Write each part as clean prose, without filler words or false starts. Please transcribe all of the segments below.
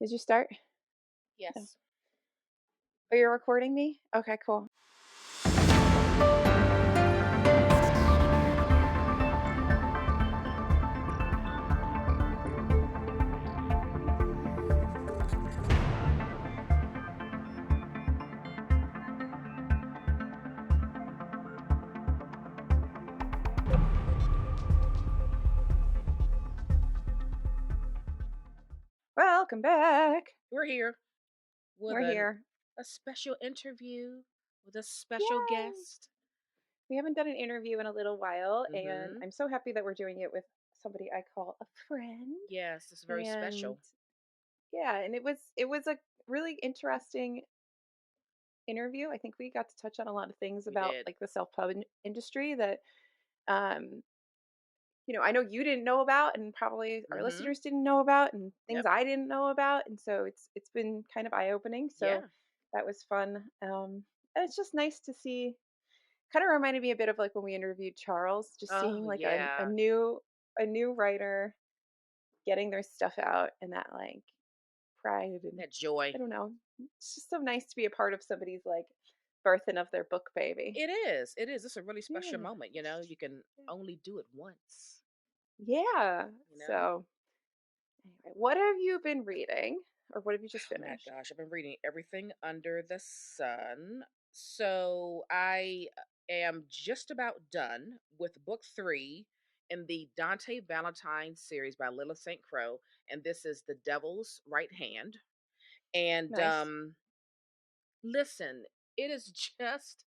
Did you start? No. Yes. Oh, you're recording me? Okay, cool. Welcome back. We're here with We're here. a special interview with a special Yay! guest. We haven't done an interview in a little while, and Mm-hmm. I'm so happy that we're doing it with somebody I call a friend. Yes, it's very And special. yeah, and it was a really interesting interview. I think we got to touch on a lot of things We about did. like the self-pub industry that um I know you didn't know about and probably our Mm-hmm. listeners didn't know about and things Yep. I didn't know about. And so it's been kind of eye-opening. So Yeah. that was fun. And it's just nice to see, kind of reminded me a bit of like when we interviewed Charles, just Oh, seeing like a yeah. new writer getting their stuff out and that like pride and That joy. I don't know. It's just so nice to be a part of somebody's like birthing of their book baby. It is. It is. It's a really special Yeah. moment. You can only do it once. Yeah. You know? So anyway, what have you been reading? Or what have you just Oh my finished? gosh, I've been reading everything under the sun. So I am just about done with book 3 in the Dante Valentine series by Lilith St. Croix, and this is The Devil's Right Hand. And Nice. listen, it is just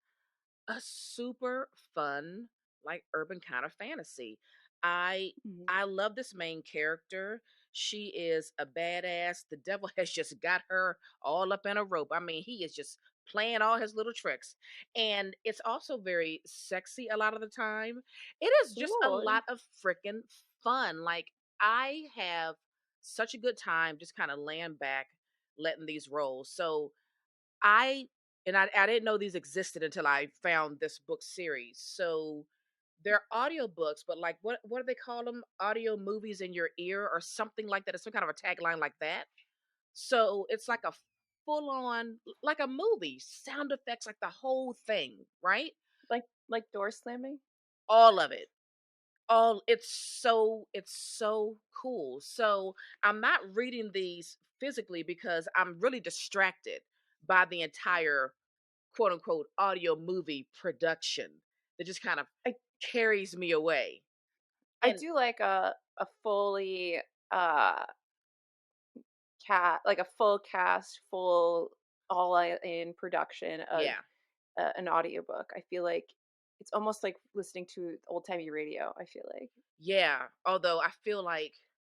a super fun, like urban kind of fantasy. I Mhm. I love this main character. She is a badass. The devil has just got her all up in a rope. I mean, he is just playing all his little tricks. And it's also very sexy a lot of the time. It is just a Cool. lot of freaking fun. Like I have such a good time just kind of laying back, letting these roll. So I I didn't know these existed until I found this book series. So they're audiobooks, but like what do they call them? Audio movies in your ear or something like that. It's some kind of a tagline like that. So it's like a full on like a movie, sound effects, like the whole thing, right? Like door slamming? All of it. All it's so cool. So I'm not reading these physically because I'm really distracted by the entire quote unquote audio movie production that just kind of I carries me away. I And do like a fully uh like a full cast, full in production of yeah, an audiobook. I feel like it's almost like listening to old-timey radio, I feel like, yeah. Although I feel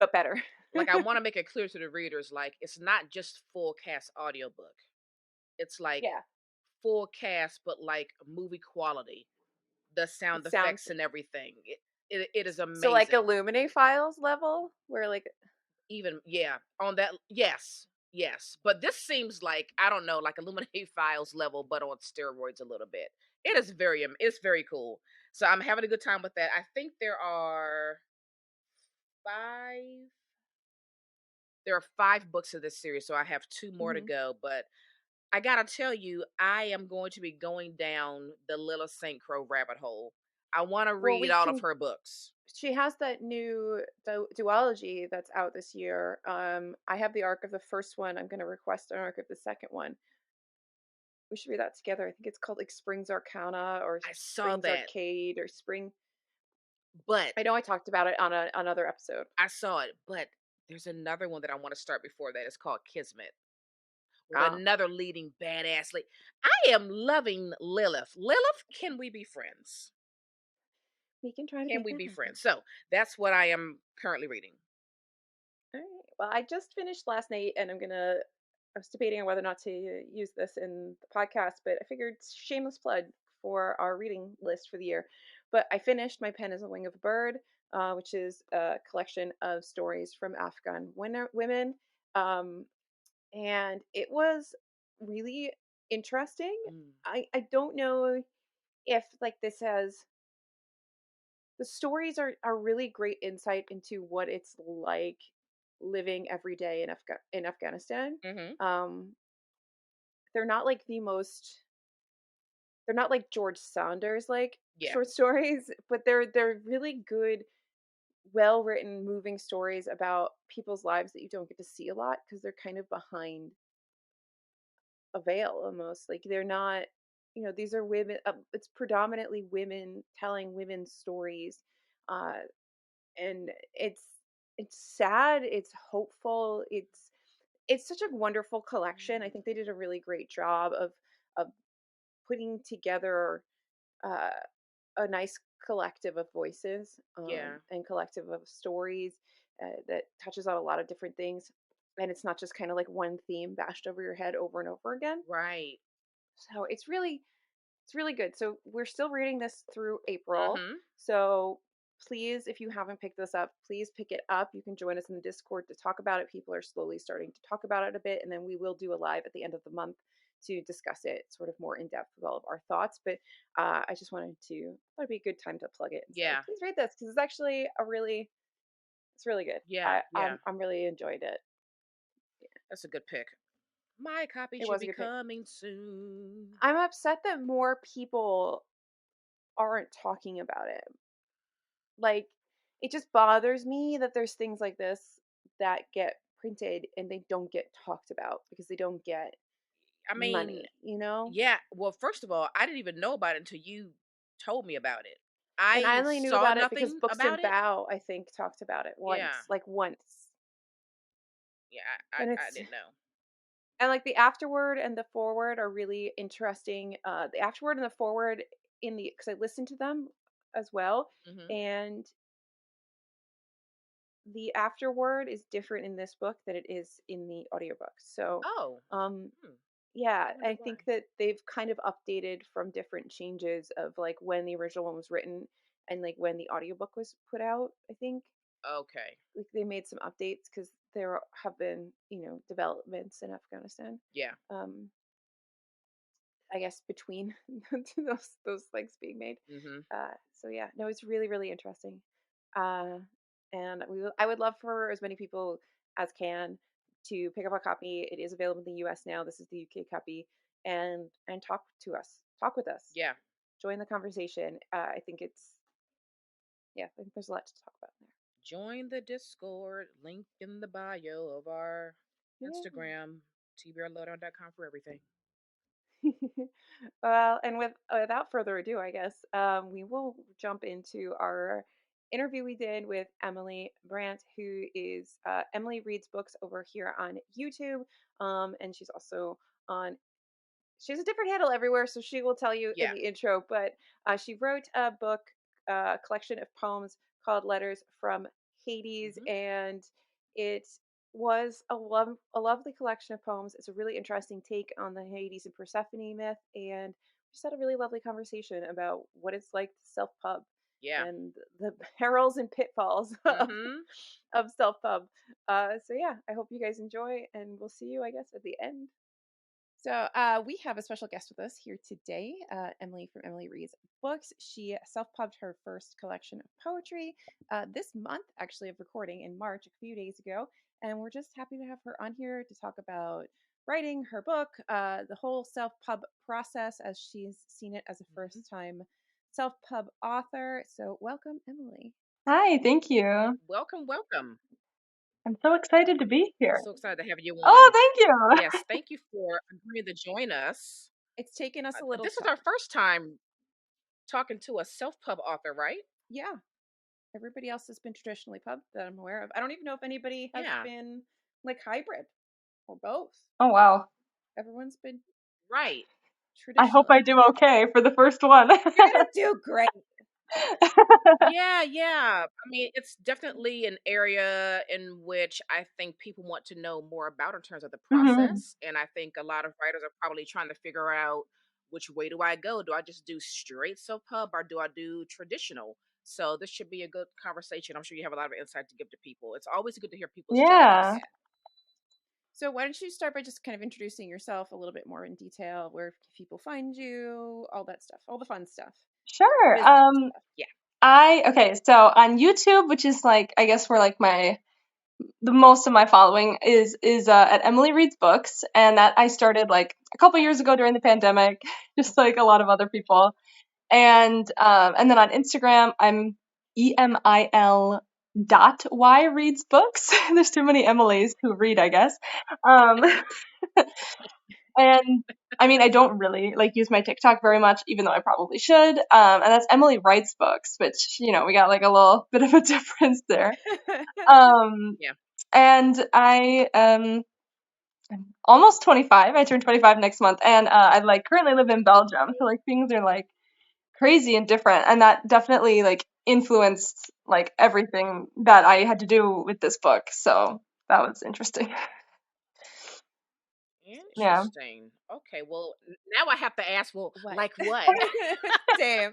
but better. like I want to make it clear to the readers, like it's not just full cast audiobook. It's like Yeah. full cast, but like movie quality, the It sound sounds effects and everything. It is so like amazing. Illuminate Files level where like Even yeah, on that yes, yes. But this seems like I don't know, like Illuminate Files level, but on steroids a little bit. It is it's very cool. So I'm having a good time with that. I think five there are 5 books of this series, so I have 2 more to mhm. go. But I gotta tell you, I am going to be going down the Lilith St. Croix rabbit hole. I want to Well, read we all of can her books. she has that new duology that's out this year. I have the arc of the first one. I'm going to request an arc of the second one. We should read that together. I think it's called like Spring's Arcana or I saw Spring's that, Arcade or Spring. but I know I talked about it on another episode. I saw it, but there's another one that I want to start before that. It's called Kismet with Ah, another leading badass. I am loving Lilith. Lilith, can we be friends? we can try to Can make we that be happen. friends? So that's what I am currently reading. All right. Well, I just finished last night, and I was debating on whether or not to use this in the podcast, but I figured shameless plug for our reading list for the year. But I finished My Pen is a Wing of a Bird, which is a collection of stories from Afghan women. Um, and it was really interesting. Mm, I don't know if like this has the stories are really great insight into what it's like living every day in Afghanistan. Mhm. Um, they're not like they're not like George Saunders like Yeah. short stories, but they're really good, well written, moving stories about people's lives that you don't get to see a lot because they're kind of behind a veil almost. Like they're not, these are women. It's predominantly women telling women's stories, uh, and it's sad. It's hopeful. It's such a wonderful collection. I think they did a really great job of putting together uh, a nice collective of voices, Yeah. and collective of stories that touches on a lot of different things. And it's not just kind of like one theme bashed over your head over and over again. Right. So it's really good. So we're still reading this through April. Mhm. So please, if you haven't picked this up, please pick it up. You can join us in the Discord to talk about it. People are slowly starting to talk about it a bit, and then we will do a live at the end of the month to discuss it sort of more in depth with all of our thoughts. But I just thought it'd be a good time to plug it and say, Yeah. please read this because it's actually it's really good. Yeah. Yeah. I'm really enjoyed it. That's a good pick. My copy It should was a be good pick. coming soon. I'm upset that more people aren't talking about it. Like, it just bothers me that there's things like this that get printed and they don't get talked about because they don't get I mean, money, you know? yeah. Well, first of all, I didn't even know about it until you told me about it. And I I only knew saw about it because nothing Books and about it. Bow, I think, talked about it Yeah. once, like once. Yeah. And I it's didn't know. and like the afterword and the forward are really interesting. The afterword and the forward in the because I listened to them as well, Mhm. and the afterword is different in this book than it is in the audiobook. So, Oh. um, Hmm. I yeah, wonder I why. think that they've kind of updated from different changes of like when the original one was written and like when the audiobook was put out. I think Okay. like they made some updates because there have been, developments in Afghanistan. Yeah. Um, I guess between those things being made. Mhm. So yeah, no, it's really really interesting, uh, and I would love for as many people as can to pick up a copy. It is available in the U.S. now. This is the UK copy, and talk with us, Yeah. join the conversation. I think it's yeah, I think there's a lot to talk about Join the Discord. Link in the bio of our there. Instagram. TBRLowdown.com for everything. Well, and without further ado, I guess we will jump into our interview we did with Emily Brandt, who is Emily Reads Books over here on YouTube, and she's also on. She has a different handle everywhere, so she will tell you in Yeah. the intro. But she wrote a book, collection of poems called "Letters from Hades," Mhm. and it was a lovely collection of poems. It's a really interesting take on the Hades and Persephone myth, and we just had a really lovely conversation about what it's like to self pub Yeah. and the perils and pitfalls Mhm. of self pub. So yeah, I hope you guys enjoy, and we'll see you, I guess, at the end. So we have a special guest with us here today, Emily from Emily Reads Books. She self-pubbed her first collection of poetry this month, actually, of recording in March, a few days ago. And we're just happy to have her on here to talk about writing her book, the whole self-pub process, as she's seen it as a Mhm. first-time self-pub author. So welcome, Emily. Hi, thank you. Welcome, welcome. I'm so excited to be here. So excited to have you Oh, on. thank you. Yes, thank you for agreeing to join us. It's taken us a little This is time. our first time talking to a self-pub author, right? Yeah, everybody else has been traditionally pub that I'm aware of. I don't even know if anybody has Yeah. been like hybrid or both. Oh, wow. Everyone's been Right. I hope I traditionally. do okay for the first one. You're gonna do great. Yeah, yeah. I mean, it's definitely an area in which I think people want to know more about in terms of the hmm process. And I think a lot of writers are probably trying to figure out which way do I go? Do I just do straight self pub or do I do traditional? So this should be a good conversation. I'm sure you have a lot of insight to give to people. It's always good to hear people's Yeah, journeys. So why don't you start by just kind of introducing yourself a little bit more in detail, where people find you, all that stuff, all the fun stuff, sure. business stuff. Yeah. Okay, so on YouTube, which is like, I guess where like my the most of my following is at Emily Reads Books, and that I started like a couple years ago during the pandemic, just like a lot of other people. And then on Instagram, I'm EMIL.Y Reads Books. There's too many Emilys who read, I guess. Um, and I mean, I don't really like use my TikTok very much, even though I probably should. And that's Emily Writes Books, which, you know, we got like a little bit of a difference there. Yeah. And I'm almost 25. I turn 25 next month, and I like currently live in Belgium, so like things are like crazy and different, and that definitely like influenced like everything that I had to do with this book. So that was interesting. Yeah. Interesting. Okay, well, now I have to ask, well, What? like what? Same.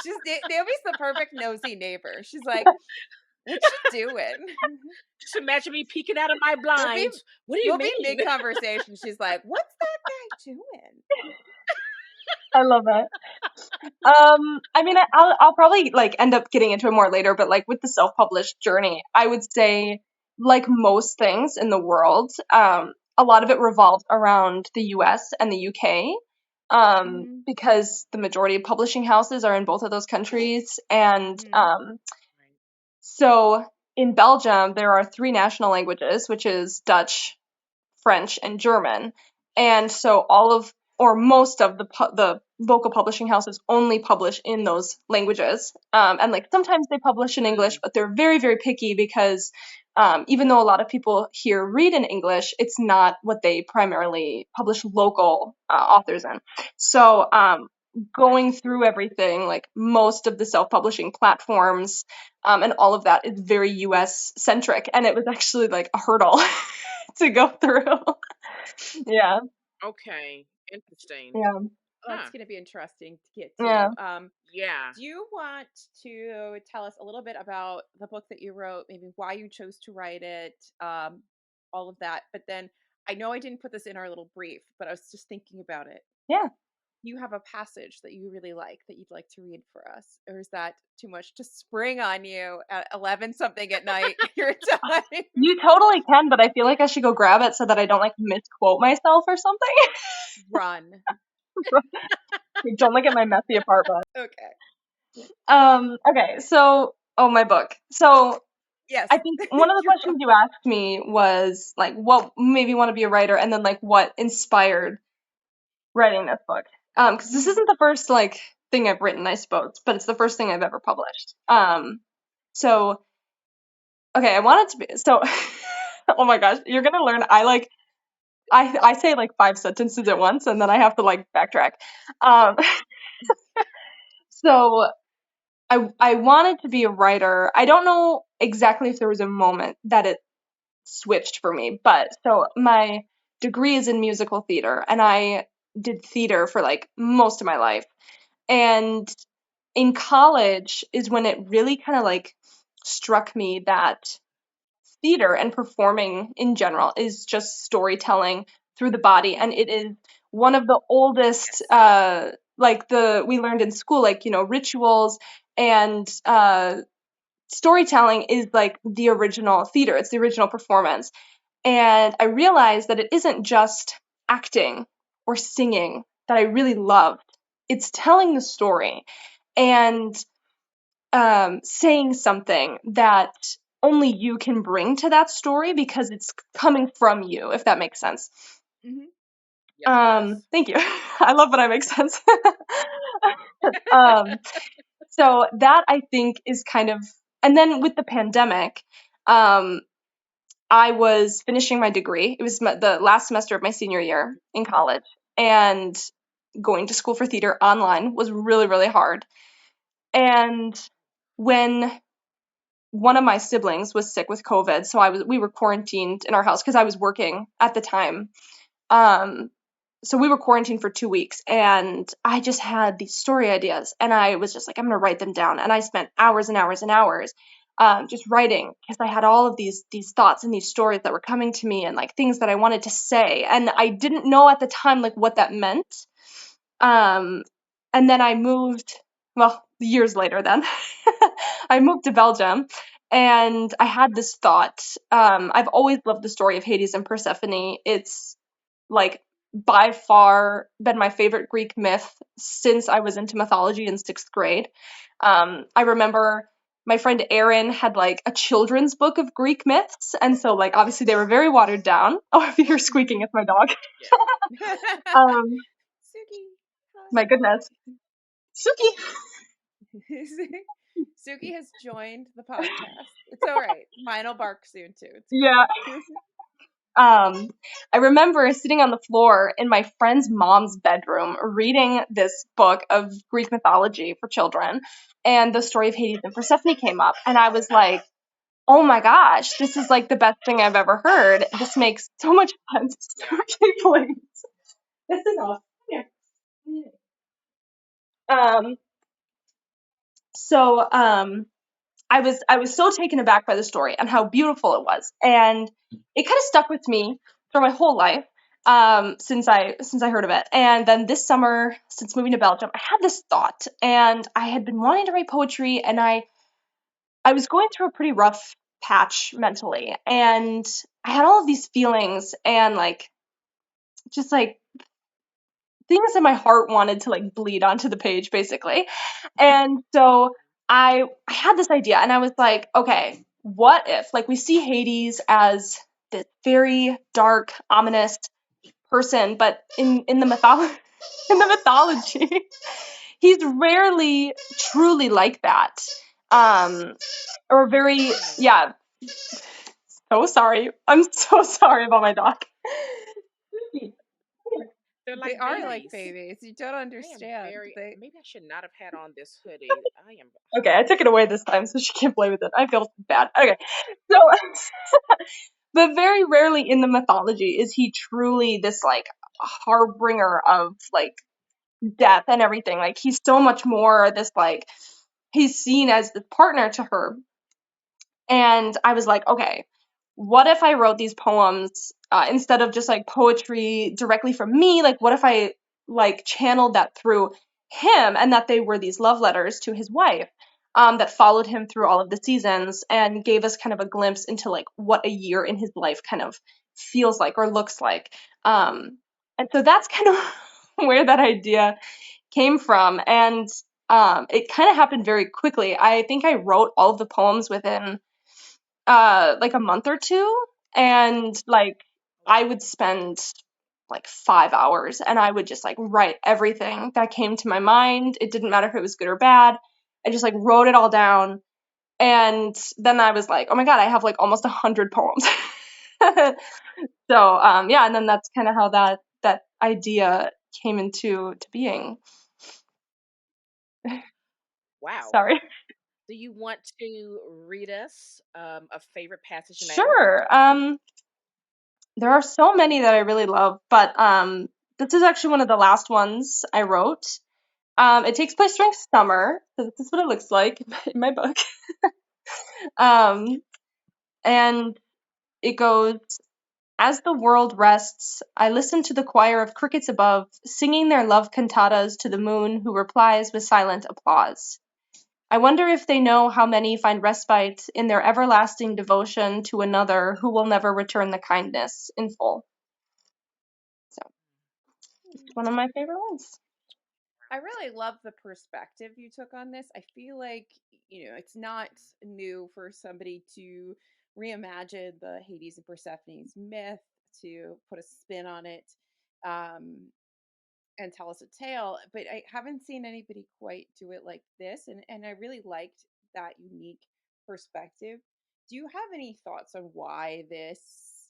Naomi's the perfect nosy neighbor. She's like, "What you doing?" Just imagine me peeking out of my blinds. What do you We'll be mean? mid conversation. She's like, "What's that guy doing?" I love that. I mean, I'll probably like end up getting into it more later, but like with the self-published journey, I would say, like most things in the world, a lot of it revolves around the US and the UK, Mm-hmm. because the majority of publishing houses are in both of those countries. And Mm-hmm. so in Belgium, there are 3 national languages, which is Dutch, French, and German. And so all of or most of the local publishing houses only publish in those languages. And like sometimes they publish in English, but they're very, very picky because even though a lot of people here read in English, it's not what they primarily publish local authors in. So going through everything, like most of the self-publishing platforms and all of that is very US centric. And it was actually like a hurdle to go through. Yeah. Okay, interesting. Yeah. Well, Huh. it's going to be interesting to get Yeah. to. Yeah. Do you want to tell us a little bit about the book that you wrote, maybe why you chose to write it, all of that? But then I know I didn't put this in our little brief, but I was just thinking about it. Yeah. You have a passage that you really like that you'd like to read for us, or is that too much to spring on you at 11 something at night your time? You totally can, but I feel like I should go grab it so that I don't like misquote myself or something. Run. Don't look at my messy apartment. Okay. Okay, so my book. So Yes. I think one of the You're questions you asked me was like what made me want to be a writer, and then like what inspired writing this book. Because this isn't the first like thing I've written, I suppose, but it's the first thing I've ever published. So okay, I wanted to be so. Oh my gosh, you're gonna learn. I say like 5 sentences at once, and then I have to like backtrack. Um, so I wanted to be a writer. I don't know exactly if there was a moment that it switched for me, but so my degree is in musical theater, and I did theater for like most of my life. And in college is when it really kind of like struck me that theater and performing in general is just storytelling through the body, and it is one of the oldest like we learned in school, like, you know, rituals and storytelling is like the original theater, it's the original performance. And I realized that it isn't just acting or singing that I really loved, it's telling the story and saying something that only you can bring to that story because it's coming from you, if that makes sense. Mm-hmm. Yes, it does. Thank you. I love when I make sense. So that I think is kind of, and then with the pandemic, I was finishing my degree. It was the last semester of my senior year in college, and going to school for theater online was really, really hard. And when one of my siblings was sick with COVID, so we were quarantined in our house because I was working at the time. So we were quarantined for 2 weeks, and I just had these story ideas, and I was just like, I'm gonna write them down. And I spent hours and hours and hours just writing because I had all of these thoughts and these stories that were coming to me and like things that I wanted to say, and I didn't know at the time like what that meant. And then I moved, well, years later then, I moved to Belgium, And I had this thought. I've always loved the story of Hades and Persephone. It's like by far been my favorite Greek myth since I was into mythology in 6th grade. I remember my friend Erin had like a children's book of Greek myths, and so like obviously they were very watered down. Oh, if you hear squeaking, it's my dog. Um, Suki, my goodness, Suki. Suki has joined the podcast. It's all right. Mine'll bark soon too. It's Yeah. fine. I remember sitting on the floor in my friend's mom's bedroom reading this book of Greek mythology for children, and the story of Hades and Persephone came up, and I was like, oh my gosh, this is like the best thing I've ever heard. This makes so much sense. Okay, please. This is awesome. Here. Um, so I was so taken aback by the story and how beautiful it was, and it kind of stuck with me for my whole life since I heard of it. And then this summer, since moving to Belgium, I had this thought, and I had been wanting to write poetry, and I was going through a pretty rough patch mentally, and I had all of these feelings and like just like things in my heart wanted to like bleed onto the page basically. And so I had this idea, and I was like, okay, what if like we see Hades as this very dark, ominous person, but in the in the mythology, he's rarely truly like that. Um or very, yeah, so sorry. I'm so sorry about my dog. They're They like are like babies. babies. You don't I am understand. very. They Maybe I should not have had on this hoodie. I am. Okay, I took it away this time, so she can't play with it. I feel bad. Okay, so but very rarely in the mythology is he truly this like harbinger of like death and everything. Like he's so much more this like he's seen as the partner to her. And I was like, okay, what if I wrote these poems instead of just like poetry directly from me? Like, what if I like channeled that through him, and that they were these love letters to his wife that followed him through all of the seasons and gave us kind of a glimpse into like what a year in his life kind of feels like or looks like. And so that's kind of where that idea came from. And it kind of happened very quickly. I think I wrote all of the poems within like a month or two, and like I would spend like 5 hours, and I would just like write everything that came to my mind. It didn't matter if it was good or bad. I just like wrote it all down, and then I was like, oh my god, I have like almost 100 poems. So yeah, and then that's kind of how that idea came into being. Wow. Sorry. Do you want to read us a favorite passage now? Sure. There are so many that I really love, but this is actually one of the last ones I wrote. It takes place during summer, so this is what it looks like in my book. Um, and it goes, as the world rests, I listen to the choir of crickets above, singing their love cantatas to the moon, who replies with silent applause. I wonder if they know how many find respite in their everlasting devotion to another who will never return the kindness in full. So, it's one of my favorite ones. I really love the perspective you took on this. I feel like, it's not new for somebody to reimagine the Hades and Persephone's myth, to put a spin on it, um, and tell us a tale. But I haven't seen anybody quite do it like this. And I really liked that unique perspective. Do you have any thoughts on why this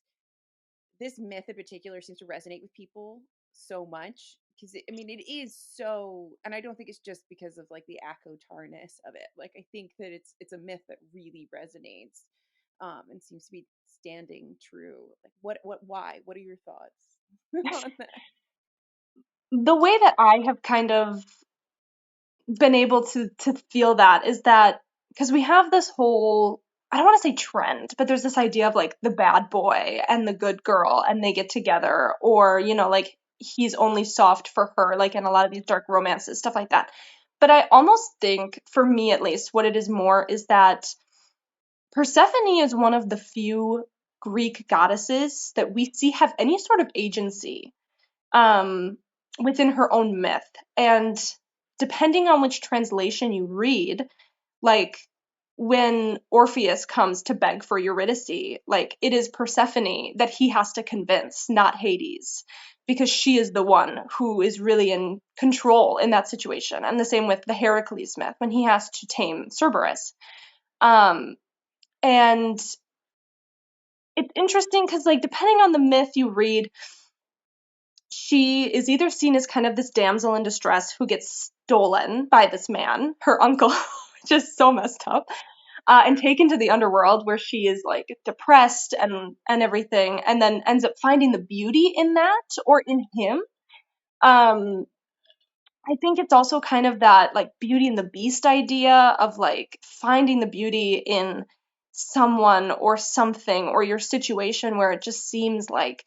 myth in particular seems to resonate with people so much? Because I mean, it is so, and I don't think it's just because of like the ACOTAR-ness of it. Like, I think that it's a myth that really resonates, and seems to be standing true. Like, why? What are your thoughts on that? The way that I have kind of been able to feel that is that because we have this whole, I don't want to say trend, but there's this idea of like the bad boy and the good girl and they get together, or like he's only soft for her, like in a lot of these dark romances, stuff like that. But I almost think, for me at least, what it is more is that Persephone is one of the few Greek goddesses that we see have any sort of agency within her own myth. And depending on which translation you read, like when Orpheus comes to beg for Eurydice, like it is Persephone that he has to convince, not Hades, because she is the one who is really in control in that situation. And the same with the Heracles myth when he has to tame Cerberus. And it's interesting because, like, depending on the myth you read, she is either seen as kind of this damsel in distress who gets stolen by this man, her uncle, which is so messed up, and taken to the underworld where she is like depressed and everything, and then ends up finding the beauty in that or in him. Um, I think it's also kind of that like Beauty and the Beast idea of like finding the beauty in someone or something or your situation where it just seems like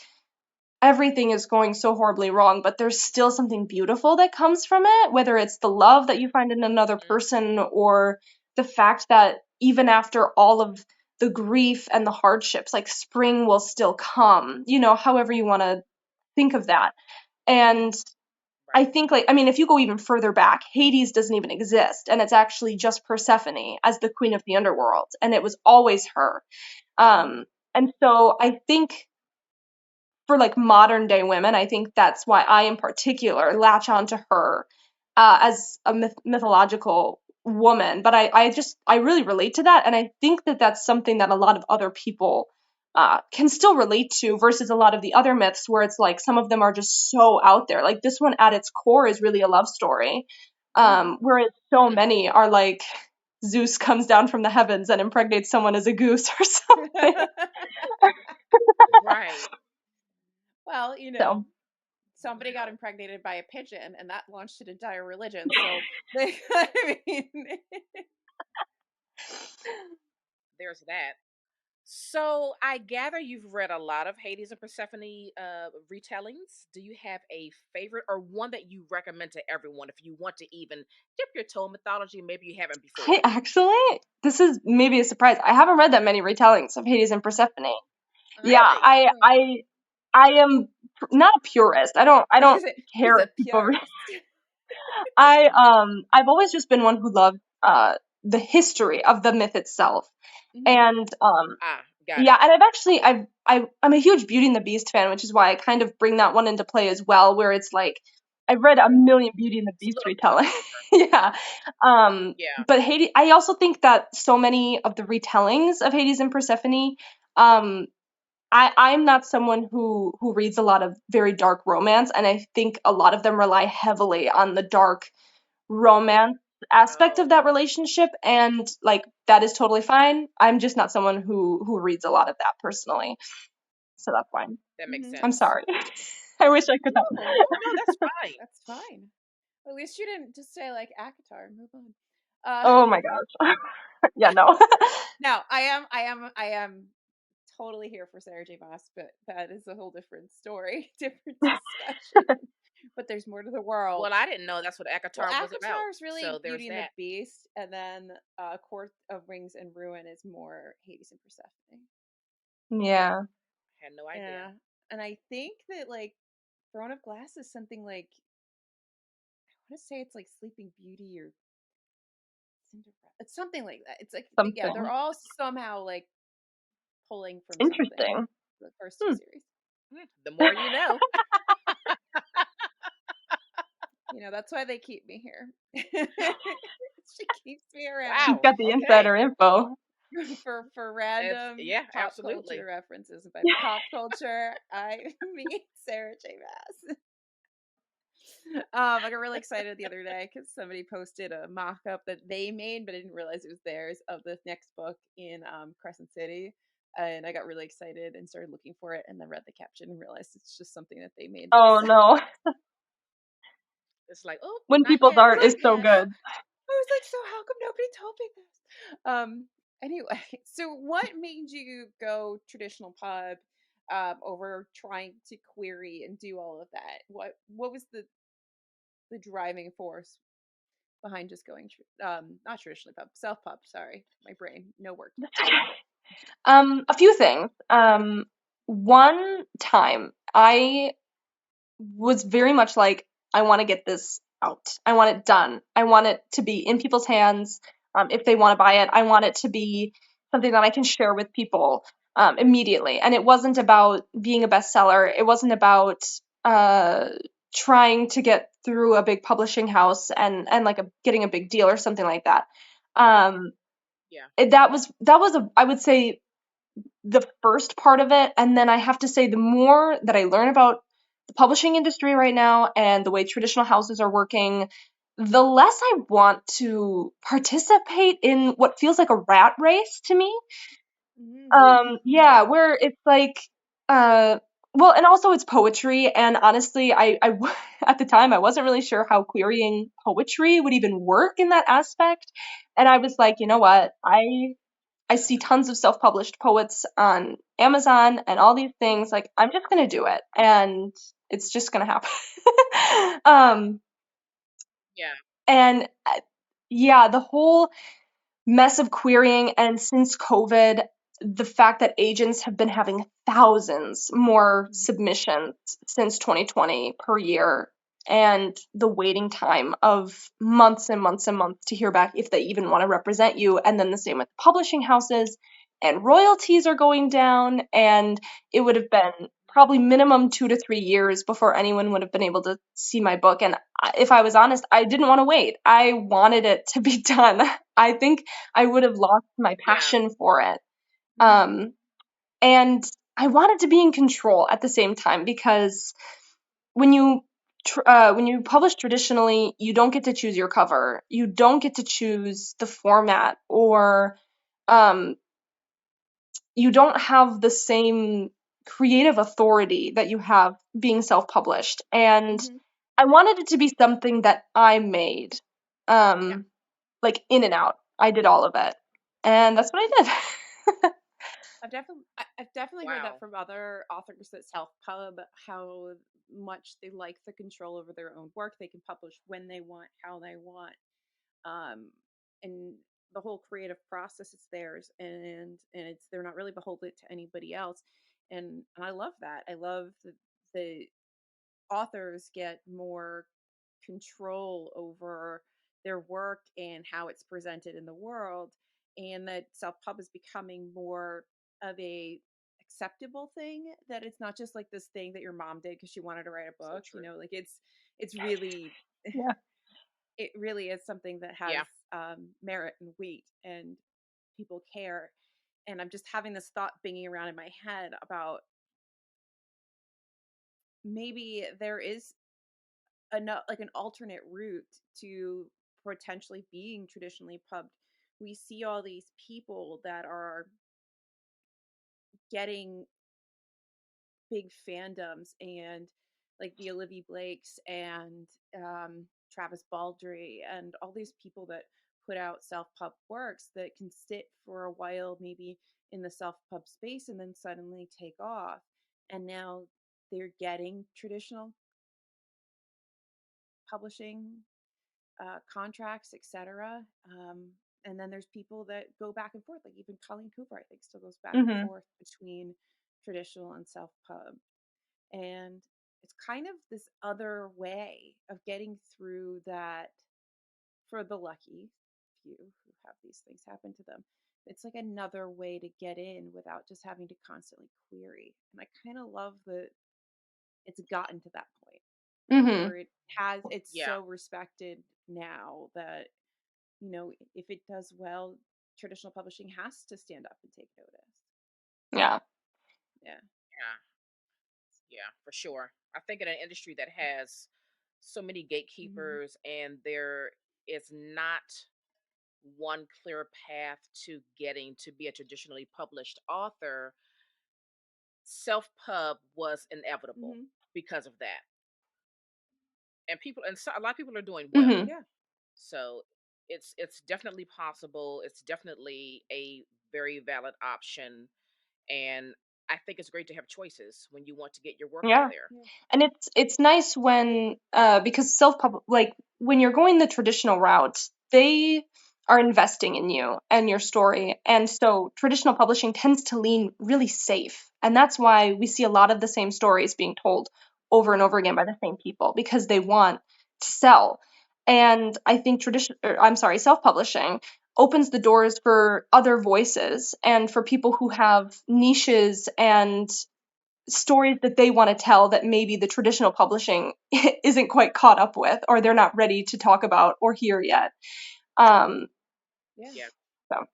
everything is going so horribly wrong, but there's still something beautiful that comes from it, whether it's the love that you find in another person or the fact that even after all of the grief and the hardships, like spring will still come, however you want to think of that. And I think, like, I mean, if you go even further back, Hades doesn't even exist, and it's actually just Persephone as the queen of the underworld, and it was always her. And so I think for like modern day women, I think that's why I in particular latch onto her as a mythological woman. But I really relate to that, and I think that that's something that a lot of other people can still relate to versus a lot of the other myths where it's like some of them are just so out there. Like this one at its core is really a love story, whereas so many are like Zeus comes down from the heavens and impregnates someone as a goose or something. Right. Well, So somebody got impregnated by a pigeon, and that launched an entire religion. So, I mean, There's that. So I gather you've read a lot of Hades and Persephone retellings. Do you have a favorite or one that you recommend to everyone if you want to even dip your toe in mythology? Maybe you haven't I before. actually, this is maybe a surprise. I haven't read that many retellings of Hades and Persephone. Yeah, Really? I am not a purist. I don't he's care a if people read. purist. I've always just been one who loved the history of the myth itself. Mhm. And Ah, got yeah, it. and I'm a huge Beauty and the Beast fan, which is why I kind of bring that one into play as well, where it's like I've read a million Beauty and the It's a Beast little retelling. crossover. Yeah. Yeah. But Hades, I also think that so many of the retellings of Hades and Persephone, um, I'm not someone who reads a lot of very dark romance, and I think a lot of them rely heavily on the dark romance aspect of Oh, that relationship, and like that is totally fine. I'm just not someone who reads a lot of that personally, so that's fine. that makes Mhm. I'm sense. sorry. I wish I could No, help. no, no, that's fine. That's fine. At least you didn't just say like Akatar. Move on. Uh, Oh my gosh. Yeah, no. now I am totally here for Sarah J. Maas, but that is a whole different story, different discussion. But there's more to the world. Well, I didn't know that's what Well, Akatar was about. Akatar is really So there's Beauty and the that. Beast, and then Court of Wings and Ruin is more Hades and Persephone. Yeah, Had no idea. Yeah, and I think that like Throne of Glass is something like I want to say it's like Sleeping Beauty or Cinderella. It's something like that. It's like yeah, they're something all somehow like pulling from something. interesting. The first two Hmm. series. The more you know. That's why they keep me here. She keeps me She's around Wow. got the Okay. insider info. for random Yeah, pop culture absolutely. references. And by pop culture, I mean Sarah J. Maas. I got really excited the other day because somebody posted a mock-up that they made, but I didn't realize it was theirs of the next book in Crescent City. And I got really excited and started looking for it, and then read the caption and realized it's just something that they made Oh themselves. no. It's like, oh, When not people's yet, art not is so yet. good. I was like, so how come nobody told me this? Anyway, so what made you go traditional pub over trying to query and do all of that? What was the driving force behind just going not traditionally pub, self pub. Sorry, my brain, no word. A few things. One time I was very much like, I want to get this out. I want it done. I want it to be in people's hands. If they want to buy it, I want it to be something that I can share with people immediately. And it wasn't about being a bestseller. It wasn't about trying to get through a big publishing house and like getting a big deal or something like that. Yeah. That was I would say, the first part of it. And then I have to say, the more that I learn about the publishing industry right now and the way traditional houses are working, the less I want to participate in what feels like a rat race to me. Yeah, Yeah. where it's like, well, and also it's poetry, and honestly, at the time I wasn't really sure how querying poetry would even work in that aspect, and I was like, you know what, I see tons of self-published poets on Amazon and all these things. Like, I'm just gonna do it, and it's just gonna happen. um, Yeah. and yeah, the whole mess of querying, and since COVID, the fact that agents have been having thousands more submissions since 2020 per year, and the waiting time of months and months and months to hear back if they even want to represent you, and then the same with publishing houses, and royalties are going down, and it would have been probably minimum 2 to 3 years before anyone would have been able to see my book. And if I was honest, I didn't want to wait. I wanted it to be done. I think I would have lost my Yeah. passion for it. And I wanted to be in control at the same time, because when you publish traditionally, you don't get to choose your cover. You don't get to choose the format, or um, you don't have the same creative authority that you have being self-published. And I wanted it to be something that I made, Yeah. like in and out. I did all of it, and that's what I did. I've definitely heard that Wow. from other authors that self pub, how much they like the control over their own work. They can publish when they want, how they want, um, and the whole creative process is theirs, and it's they're not really beholden to anybody else. And I love that. I love that the authors get more control over their work and how it's presented in the world, and that self-pub is becoming more of a acceptable thing, that it's not just like this thing that your mom did because she wanted to write a So book, true. like it's really Yeah. it really is something that has Yeah. merit and weight, and people care. And I'm just having this thought binging around in my head about maybe there is like an alternate route to potentially being traditionally pubbed. We see all these people that are getting big fandoms, and like the Olivia Blakes and Travis Baldry and all these people that put out self-pub works that can sit for a while maybe in the self-pub space and then suddenly take off, and now they're getting traditional publishing contracts, etc. And then there's people that go back and forth, like even Colleen Cooper, I think, still goes back and Hmm. forth between traditional and self pub. And it's kind of this other way of getting through that for the lucky few who have these things happen to them. It's like another way to get in without just having to constantly query. And I kind of love that it's gotten to that point Hmm. where it's Yeah. so respected now that if it does well, traditional publishing has to stand up and take notice. Yeah. Yeah. Yeah. Yeah, for sure. I think in an industry that has so many gatekeepers and there is not one clear path to getting to be a traditionally published author, self pub was inevitable Mm-hmm. because of that. And a lot of people are doing well. Hmm. Yeah. So it's definitely possible. It's definitely a very valid option, and I think it's great to have choices when you want to get your work out Yeah. there. Yeah. And it's nice when because self pub like when you're going the traditional route, they are investing in you and your story. And so traditional publishing tends to lean really safe. And that's why we see a lot of the same stories being told over and over again by the same people, because they want to sell. And I think self-publishing opens the doors for other voices and for people who have niches and stories that they want to tell that maybe the traditional publishing isn't quite caught up with, or they're not ready to talk about or hear yet. Um, Yeah. Yeah. so.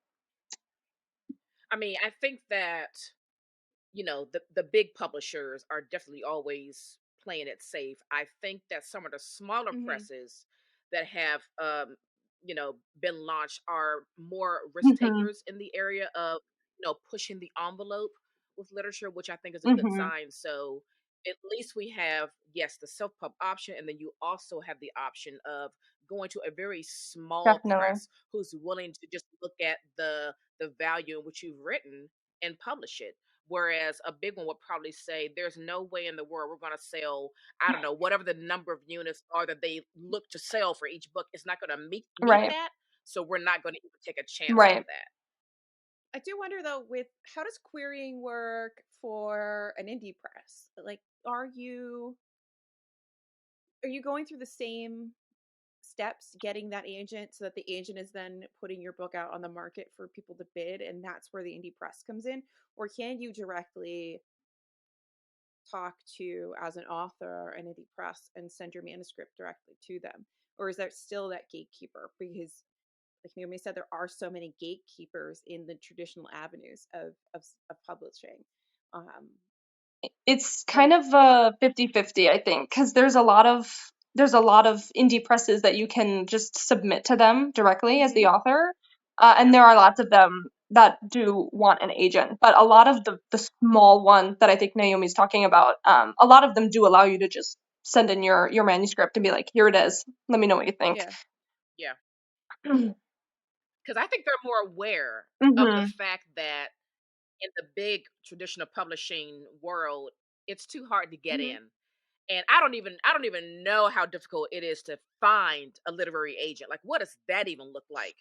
I mean, I think that the big publishers are definitely always playing it safe. I think that some of the smaller Hmm. presses that have been launched are more risk Mhm, takers in the area of pushing the envelope with literature, which I think is a good mhm, sign. So at least we have, yes, the self pub option, and then you also have the option of going to a very small definitely. press who's willing to just look at the value in which you've written and publish it. Whereas a big one would probably say, there's no way in the world we're going to sell, I don't know, whatever the number of units are that they look to sell for each book. It's not going to meet Right, that. So we're not going to even take a chance on right. that. I do wonder though, with how does querying work for an indie press? Like, are you going through the same steps getting that agent so that the agent is then putting your book out on the market for people to bid, and that's where the indie press comes in? Or can you directly talk to, as an author, an indie press and send your manuscript directly to them? Or is there still that gatekeeper? Because like Naomi said, there are so many gatekeepers in the traditional avenues of publishing. Um, It's like, kind of a 50-50, I think, because there's a lot of indie presses that you can just submit to them directly as the mhm, author, and Yeah. there are lots of them that do want an agent. But a lot of the small one that I think Naomi's talking about, a lot of them do allow you to just send in your manuscript and be like, here it is. Let me know what you think. yeah, Yeah. Because I think they're more aware of the Hmm. fact that in the big traditional publishing world, it's too hard to get mhm, in. And I don't even know how difficult it is to find a literary agent. Like, what does that even look like?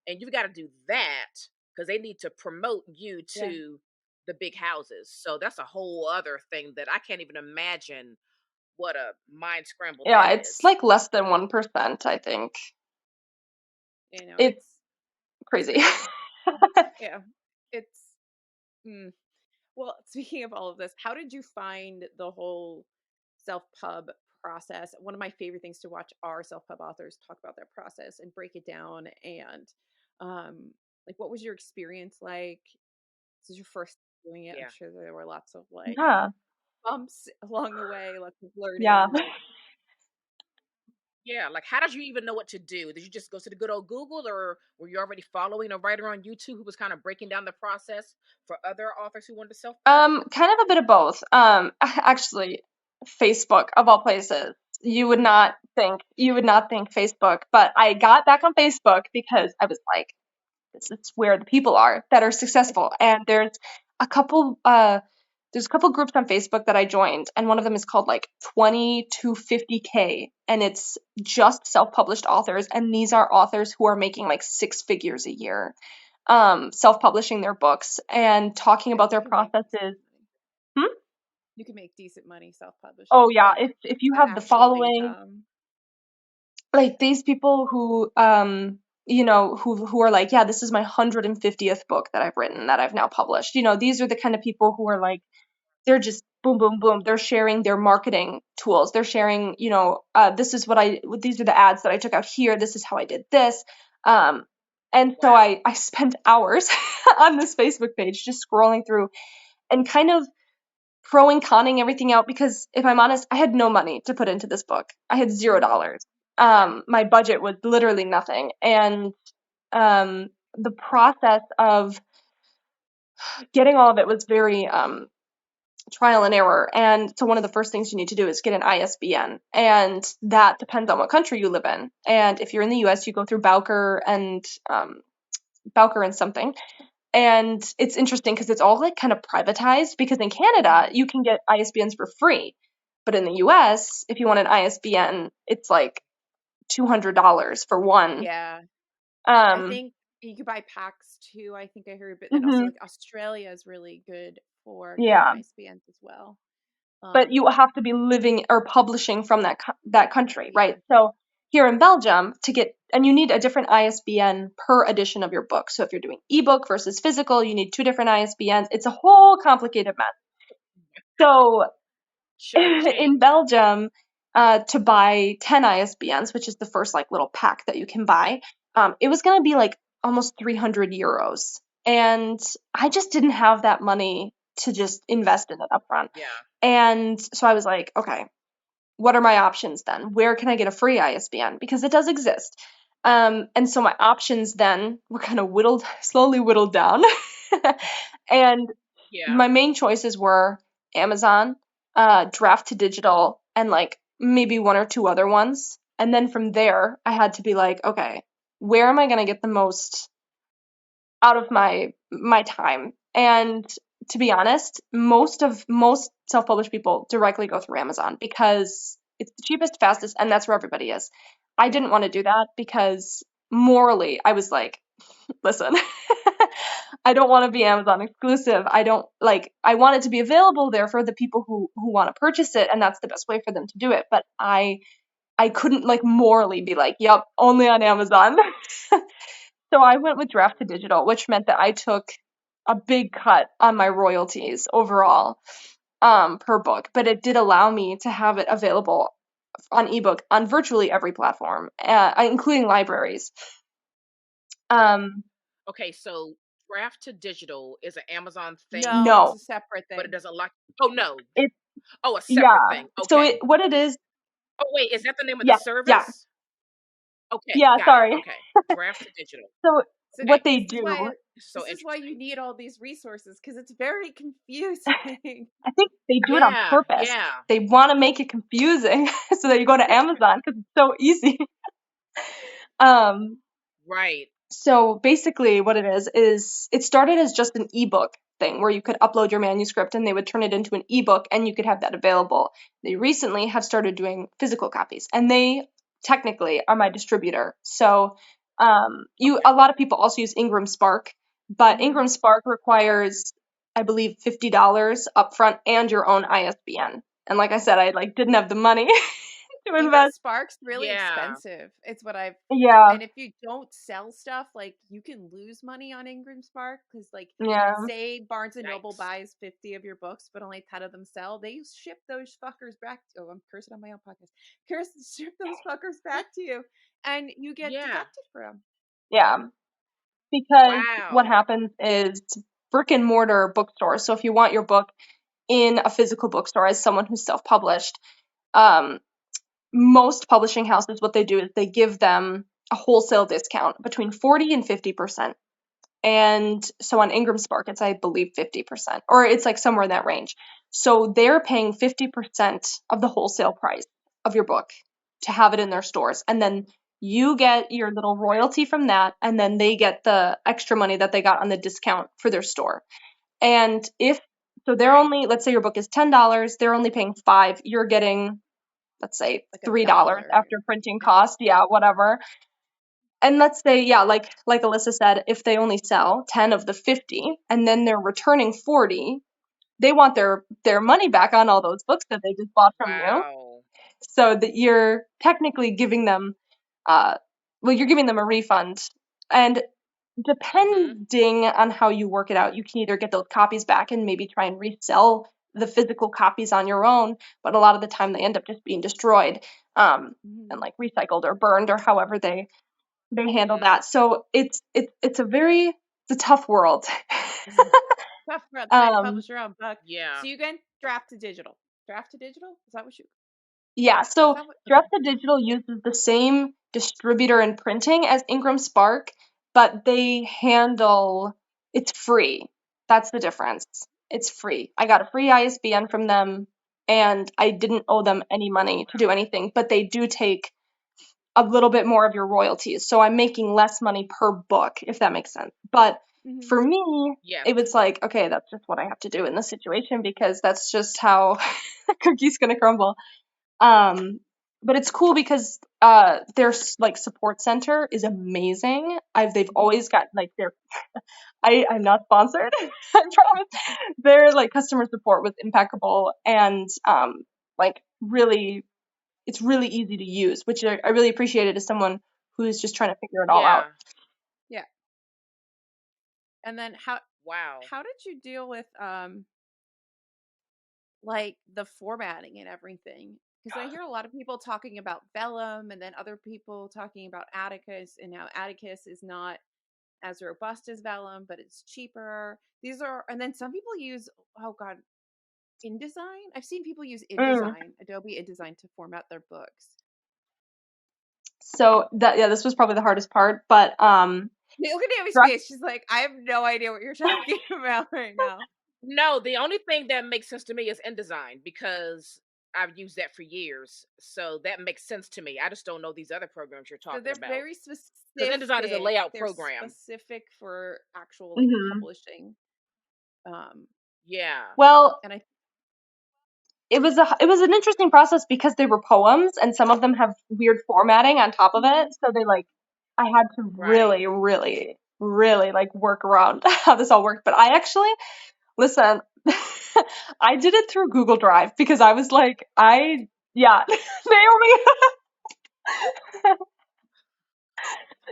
And you've got to do that because they need to promote you yeah. to the big houses. So that's a whole other thing that I can't even imagine what a mind scramble Yeah, that it's is. like less than 1%, I think. You know, It's it's crazy. crazy. Yeah, it's mm. Well. Speaking of all of this, how did you find the whole self pub process? One of my favorite things to watch are self pub authors talk about their process and break it down. And um, like, what was your experience like? This is your first time doing it. I'm Yeah. sure there were lots of like Yeah, bumps along the way, lots of yeah. learning. Like, Yeah, like how did you even know what to do? Did you just go to the good old Google, or were you already following a writer on YouTube who was kind of breaking down the process for other authors who wanted to self-pub? Kind of a bit of both. Actually, Facebook of all places. You would not think Facebook, but I got back on Facebook because I was like, this is where the people are that are successful. And a couple there's a couple groups on Facebook that I joined, and one of them is called like 20 to 50K, and it's just self-published authors, and these are authors who are making like six figures a year, self-publishing their books and talking yeah, about you their can make processes. decent money. Hmm? You can make decent money self Oh publishing, yeah, like if you an have the actual following, income. like these people who who are like, yeah, this is my 150th book that I've written that I've now published. These are the kind of people who are like, they're just boom, boom, boom. They're sharing their marketing tools. They're sharing, these are the ads that I took out here. This is how I did this. Um, and so Wow. I spent hours on this Facebook page just scrolling through and kind of pro and conning everything out, because if I'm honest, I had no money to put into this book. I had Mhm. $0. Yeah. My budget was literally nothing. And the process of getting all of it was very trial and error. And so one of the first things you need to do is get an ISBN. And that depends on what country you live in. And if you're in the US, you go through Bowker and something. And it's interesting because it's all like kind of privatized, because in Canada, Mhm. you can get ISBNs for free. But in the US, if you want an ISBN, it's like $200 for one. Yeah. I Um, think you could buy packs too, I think I heard, but then also mhm, like Australia is really good for getting yeah. ISBNs as well. But you have to be living or publishing from that country, Yeah. right? So here in Belgium, and you need a different ISBN per edition of your book. So if you're doing ebook versus physical, you need 2 different ISBNs. It's a whole complicated mess. So in Cha-ching. Belgium, to buy 10 ISBNs, which is the first like little pack that you can buy, it was going to be like almost 300 euros. And I just didn't have that money to just invest in it upfront. Yeah. And so I was like, okay, what are my options then? Where can I get a free ISBN? Because it does exist. And so my options then were kind of slowly whittled down. And Yeah. my main choices were Amazon, Draft to Digital, and like maybe 1 or 2 other ones. And then from there, I had to be like, okay, where am I going to get the most out of my time? And to be honest, most self-published people directly go through Amazon because it's the cheapest, fastest, and that's where everybody is. I didn't want to do that because morally, I was like, listen, I don't want to be Amazon exclusive. I want it to be available there for the people who want to purchase it, and that's the best way for them to do it. But I couldn't like morally be like, yep, only on Amazon. So I went with Draft to Digital, which meant that I took a big cut on my royalties overall, per book, but it did allow me to have it available on ebook on virtually every platform, including libraries. Um, Okay, so draft to digital is an Amazon thing, No, it's no, a separate but it thing. doesn't lock. Oh no. it's Oh, a separate yeah. thing. So Okay. what it is, Oh wait, is that the name of the yeah, yeah, service? Okay, yeah. got it. Sorry. Okay. Draft to digital. So So what Okay. they this is do, why So you interesting. need all these resources because it's very confusing. I think they do it on Yeah, purpose. yeah. They want to make it confusing so that you go to Amazon because it's so easy. Um, Right. So basically, what it is it started as just an ebook thing where you could upload your manuscript and they would turn it into an ebook and you could have that available. They recently have started doing physical copies, and they technically are my distributor. So Okay. a lot of people also use Ingram Spark, but Hmm. Ingram Spark requires, I believe, $50 upfront and your own ISBN. And like I said, I like didn't have the money to Ingram invest. Spark's really Yeah. expensive. It's what I've Yeah, and if you don't sell stuff, like you can lose money on Ingram Spark because like yeah, say Barnes and Noble Yikes. buys 50 of your books, but only 10 of them sell, they ship those fuckers back. Oh, I'm cursing on my own podcast. Ship those fuckers back to you, and you get Yeah. deducted for them. yeah. Because what Wow. happens is brick and mortar bookstores. So if you want your book in a physical bookstore as someone who's self-published, um, most publishing houses, what they do is they give them a wholesale discount between 40 and 50%. And so on Ingram Spark, it's, I believe, 50%, or it's like somewhere in that range. So they're paying 50% of the wholesale price of your book to have it in their stores. And then you get your little royalty from that, and then they get the extra money that they got on the discount for their store. And they're Right. only, let's say your book is $10, they're only paying 5, you're getting, let's say, Like a $3 dollar. after printing Yeah. cost, yeah, whatever. And let's say, yeah, like Alyssa said, if they only sell 10 of the 50 and then they're returning 40, they want their money back on all those books that they just bought from you. Wow. So that you're technically giving them uh you're giving them a refund. And Mm-hmm. depending on how you work it out, you can either get those copies back and maybe try and resell the physical copies on your own, but a lot of the time they end up just being destroyed, and Hmm. like recycled or burned or however they handle Mm-hmm. that. So it's a tough world. Mhm. Tough for trying to um, publish your own book. Yeah. So you can draft to digital. Draft to digital? Is that what you? yeah, Is so that what? Okay. Draft to Digital uses the same distributor and printing as Ingram Spark, but it's free. That's the difference. It's free. I got a free ISBN from them, and I didn't owe them any money to do anything, but they do take a little bit more of your royalties. So I'm making less money per book, if that makes sense. But Hmm. for me, Yes. it was like, okay, that's just what I have to do in this situation because that's just how the cookie's gonna crumble. Um, but it's cool because their like support center is amazing. They've always got like I'm not sponsored. I promise. Their like customer support was impeccable and like really it's really easy to use, which I really appreciated as someone who's just trying to figure it all out. Yeah. Yeah. And then Wow. how did you deal with like the formatting and everything? Because I hear a lot of people talking about Vellum and then other people talking about Atticus, and now Atticus is not as robust as Vellum, but it's cheaper. And then some people use, oh God, InDesign. I've seen people use Mm. InDesign, Adobe InDesign, to format their books. So this was probably the hardest part, but Look at Amy's direct- face. She's like, I have no idea what you're talking about right now. No, the only thing that makes sense to me is InDesign because I've used that for years. So that makes sense to me. I just don't know these other programs you're So talking they're about. very Because specific. InDesign is a layout They're program. specific for actual like mhm. publishing. Yeah. Well, And I it was an interesting process because they were poems and some of them have weird formatting on top of it. So they like I had to Right. really, really, really like work around how this all worked. But I actually listen, I did it through Google Drive because I was like, yeah, Naomi,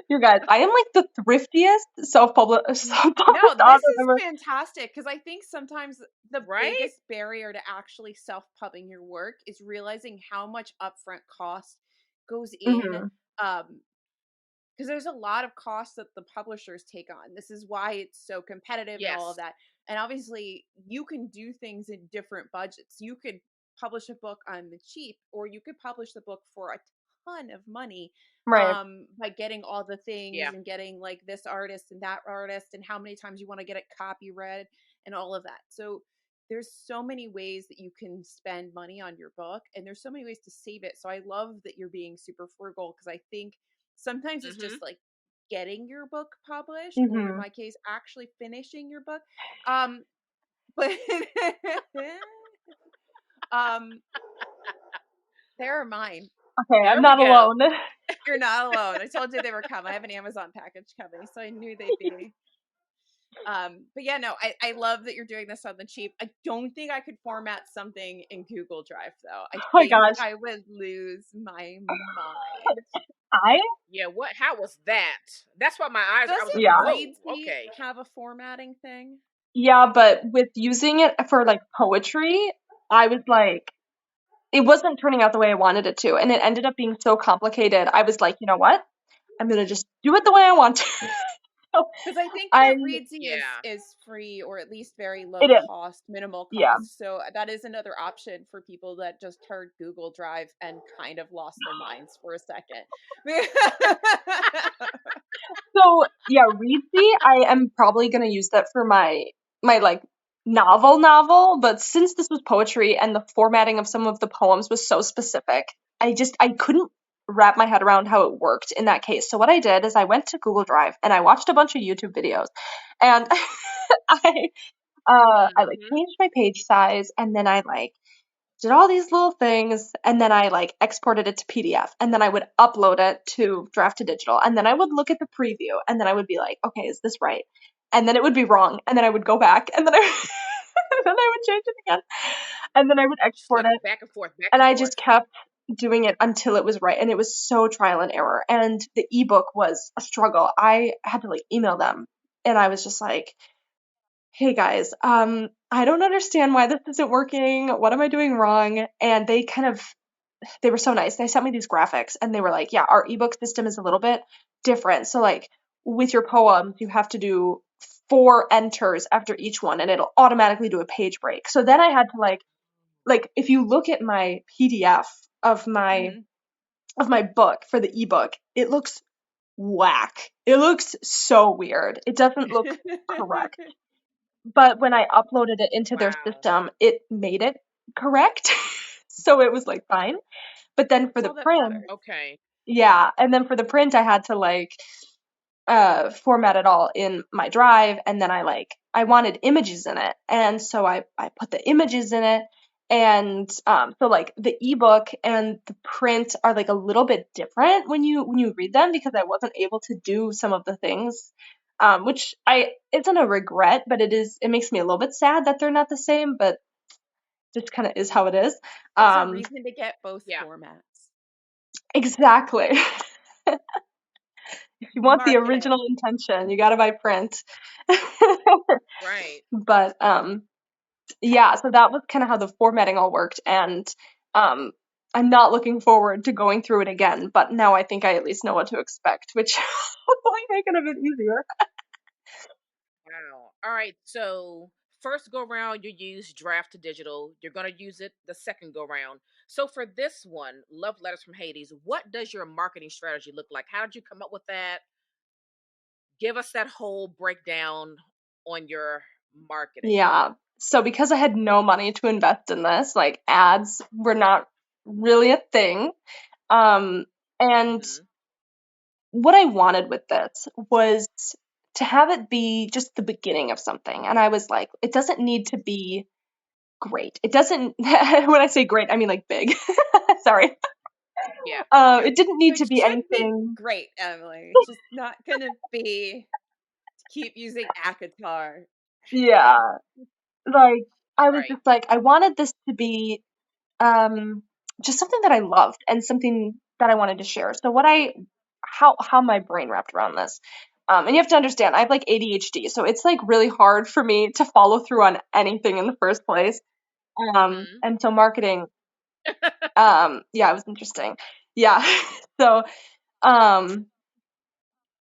you guys, I am like the thriftiest self-published No, author this is ever. fantastic because I think sometimes the Right? biggest barrier to actually self-pubbing your work is realizing how much upfront cost goes in. Hmm. Because there's a lot of costs that the publishers take on. This is why it's so competitive and all of Yes. that. And obviously, you can do things in different budgets. You could publish a book on the cheap, or you could publish the book for a ton of money, Right. by getting all the things Yeah. and getting like this artist and that artist and how many times you want to get it copy read and all of that. So there's so many ways that you can spend money on your book, and there's so many ways to save it. So I love that you're being super frugal, because I think sometimes it's Mm-hmm. just like getting your book published, or in Hmm. my case actually finishing your book. um but um they're mine. Okay, I'm There we not go. alone. You're not alone. I told you they were coming. I have an Amazon package coming, so I knew they'd be. But yeah, no, I love that you're doing this on the cheap. I don't think I could format something in Google Drive though. I Oh my think gosh. I would lose my mind. I Yeah, how was that? That's why my eyes I was like, yeah. Doesn't whoa, Readsy okay. have a formatting thing? Yeah, but with using it for like poetry, I was like it wasn't turning out the way I wanted it to, and it ended up being so complicated. I was like, you know what? I'm gonna just do it the way I want to. So Because I think I that Readsy Yeah. is free, or at least very low it is. cost, minimal Yeah. cost. So that is another option for people that just heard Google Drive and kind of lost their minds for a second. So yeah, Reedsy, I am probably gonna use that for my like novel, but since this was poetry and the formatting of some of the poems was so specific, I couldn't wrap my head around how it worked in that case. So what I did is I went to Google Drive and I watched a bunch of YouTube videos, and I I like Mm-hmm. changed my page size, and then I like did all these little things, and then I like exported it to PDF, and then I would upload it to Draft to Digital, and then I would look at the preview, and then I would be like, okay, is this right? And then it would be wrong, and then I would go back, and then I and then I would change it again, and then I would Just export let it, it back and forth, back and and I forth. just kept doing it until it was right, and it was so trial and error, and the ebook was a struggle. I had to like email them, and I was just like, hey guys, I don't understand why this isn't working. What am I doing wrong? And they were so nice. They sent me these graphics and they were like, yeah, our ebook system is a little bit different. So like with your poems, you have to do 4 enters after each one and it'll automatically do a page break. So then I had to like if you look at my PDF of my Mhm. of my book for the ebook, it looks whack. It looks so weird. It doesn't look correct. But when I uploaded it into their Wow. system, it made it correct. So it was like fine. But then for That's the all that print, matters. Okay. yeah, and then for the print I had to like format it all in my drive, and then I wanted images in it. And so I put the images in it, And so like the ebook and the print are like a little bit different when you read them, because I wasn't able to do some of the things, which isn't a regret, but it makes me a little bit sad that they're not the same, but just kind of is how it is. It's a reason to get both Yeah. formats. Exactly. If you want the Marketing. original intention, you got to buy print. Right. But yeah, so that was kind of how the formatting all worked, and um, I'm not looking forward to going through it again. But now I think I at least know what to expect, which hopefully make it a bit easier. Wow. All right. So first go round, you use draft to digital. You're gonna use it the second go round. So for this one, Love Letters from Hades, what does your marketing strategy look like? How did you come up with that? Give us that whole breakdown on your marketing. Yeah. So because I had no money to invest in this, like ads were not really a thing. And Hmm. what I wanted with this was to have it be just the beginning of something. And I was like, it doesn't need to be great. It doesn't, when I say great, I mean like big. Sorry. Yeah. It didn't need It to be should be anything. great, Emily. It's just not gonna be to keep using ACOTAR. Yeah. Like, I was Right. just like, I wanted this to be um, just something that I loved and something that I wanted to share. So how my brain wrapped around this. And you have to understand, I have like ADHD, so it's like really hard for me to follow through on anything in the first place. Hmm. And so marketing, yeah, it was interesting. Yeah. So, um,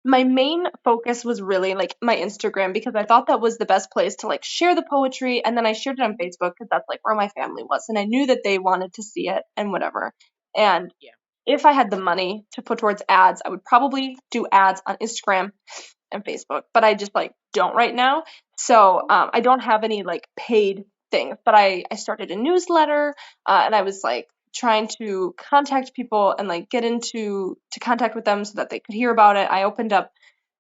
my main focus was really like my Instagram, because I thought that was the best place to like share the poetry, and then I shared it on Facebook because that's like where my family was, and I knew that they wanted to see it and whatever. And Yeah. if I had the money to put towards ads, I would probably do ads on Instagram and Facebook, but I just like don't right now. So I don't have any like paid things, but I started a newsletter, and I was like trying to contact people and like get into to contact with them so that they could hear about it. I opened up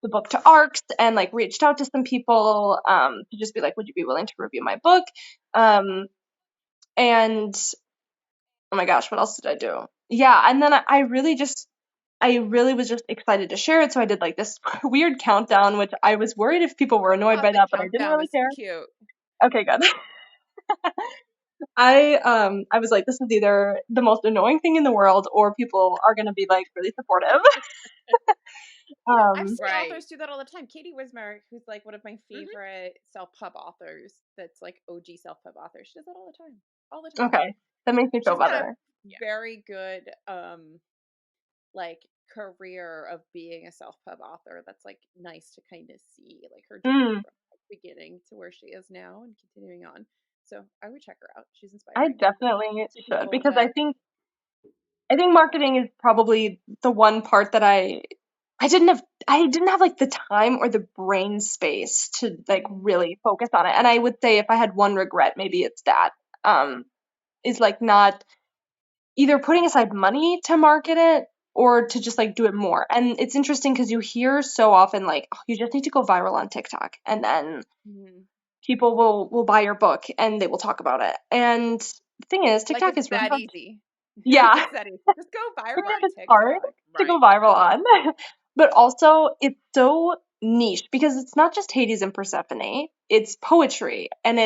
the book to ARCs and like reached out to some people, to just be like, would you be willing to review my book? And oh my gosh, what else did I do? Yeah, and then I really was just excited to share it, so I did like this weird countdown, which I was worried if people were I annoyed thought by the that, but I didn't countdown really was care. cute. Okay, good. I was like, this is either the most annoying thing in the world, or people are gonna be like really supportive. You know, I've Um, seen Right. authors do that all the time. Katie Wismar, who's like one of my Hmm. favorite self-pub authors, that's like OG self-pub author. She does that all the time. All the time. okay, that makes me feel She's got a better. Yeah. very good like career of being a self-pub author that's like nice to kind of see like her journey Mm, from like, beginning to where she is now and continuing on. So I would check her out. She's I inspiring. definitely To should, people because that I think marketing is probably the one part that I didn't have like the time or the brain space to like really focus on it. And I would say if I had one regret, maybe it's that. Is like not either putting aside money to market it or to just like do it more. And it's interesting because you hear so often like, oh, you just need to go viral on TikTok, and then mhm. people will buy your book and they will talk about it. And the thing is, Like TikTok it's is really that hard. easy. Yeah, Like it's that easy. Just go viral even if on it's hard TikTok. to go Right. viral on. But also, it's so niche because it's not just Hades and Persephone, it's poetry. And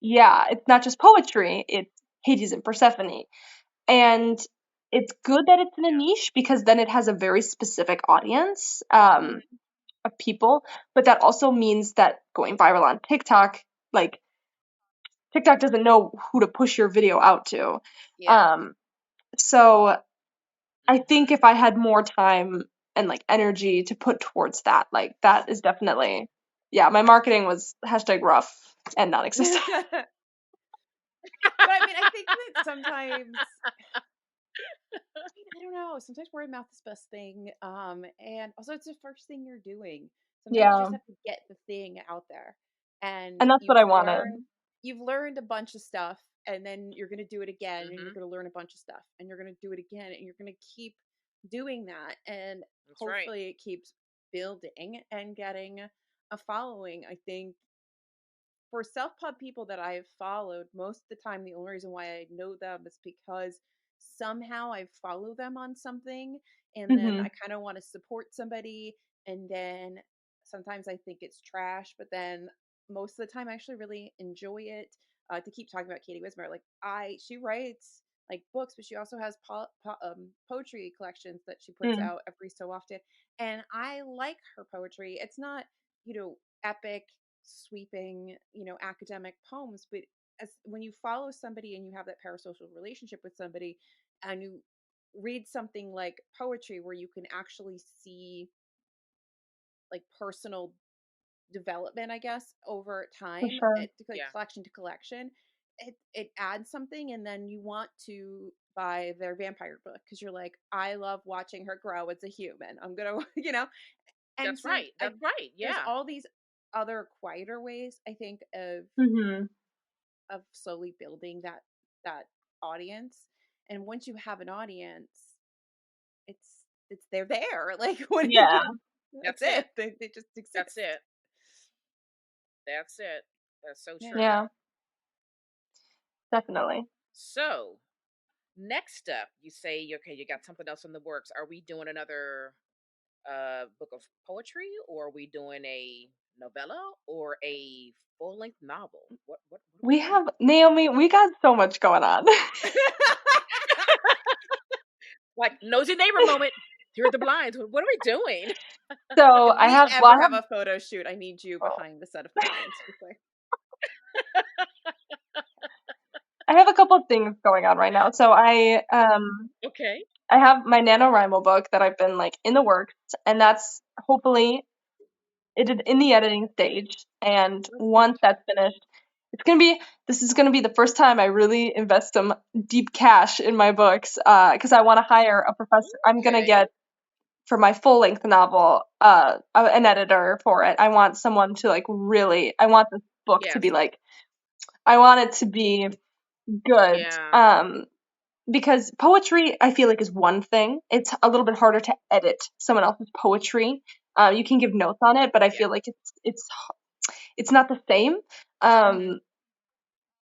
yeah, it's not just poetry, it's Hades and Persephone. And it's good that it's in a Yeah. niche because then it has a very specific audience, Mhm. of people. But that also means that going viral on TikTok, like, TikTok doesn't know who to push your video out to. Yeah. Um, so I think Hmm. if I had more time and like energy to put towards that, like that is definitely, yeah, my marketing was #rough and non-existent. But I mean, I think that sometimes I don't know. Sometimes word of mouth is the best thing. And also it's the first thing you're doing. Sometimes you Yeah, just have to get the thing out there. And and that's what I wanted. you've learned a bunch of stuff and then you're gonna do it again and you're Hmm. gonna learn a bunch of stuff and you're gonna do it again and you're gonna keep doing that and That's right. hopefully it keeps building and getting a following. I think for self-pub people that I've followed, most of the time, the only reason why I know them is because somehow I follow them on something, and then Mm-hmm. I kind of want to support somebody, and then sometimes I think it's trash, but then most of the time I actually really enjoy it. To keep talking about Katie Wismer, like she writes like books, but she also has poetry collections that she puts Mm. out every so often, and I like her poetry. It's not, epic, sweeping, academic poems, but as when you follow somebody and you have that parasocial relationship with somebody, and you read something like poetry where you can actually see like personal development, I guess, over For time, sure. like Yeah. collection to collection, it adds something, and then you want to buy their vampire book because you're like, I love watching her grow as a human. I'm gonna, and That's so right. That's right. there's Yeah. all these other quieter ways, I think, Mm-hmm. of slowly building that audience. And once you have an audience, they're there. Like, what are you Yeah. gonna? That's That's it. it. They just That's exist. it. That's it. That's so Yeah. true. Yeah. Definitely. So next up, you say, okay, you got something else in the works. Are we doing another book of poetry, or are we doing a novella or a full length novel? What are we We doing? have Naomi. We got so much going on. Like nosy neighbor moment. Here are the blinds. What are we doing? So If I we have. Well, ever have a photo shoot, I need you behind the set of blinds. Just like, I have a couple of things going on right now. So Okay. I have my NaNoWriMo book that I've been like in the works, and that's hopefully it is in the editing stage. And once Perfect. that's finished, this is gonna be the first time I really invest some deep cash in my books, because I want to hire a professor. I'm gonna Okay. get for my full length novel, an editor for it. I want someone to like really. I want this book to Yes. be like. I want it to be good. Yeah. Because poetry, I feel like, is one thing. It's a little bit harder to edit someone else's poetry. You can give notes on it, but I Yeah. feel like it's not the same. mhm.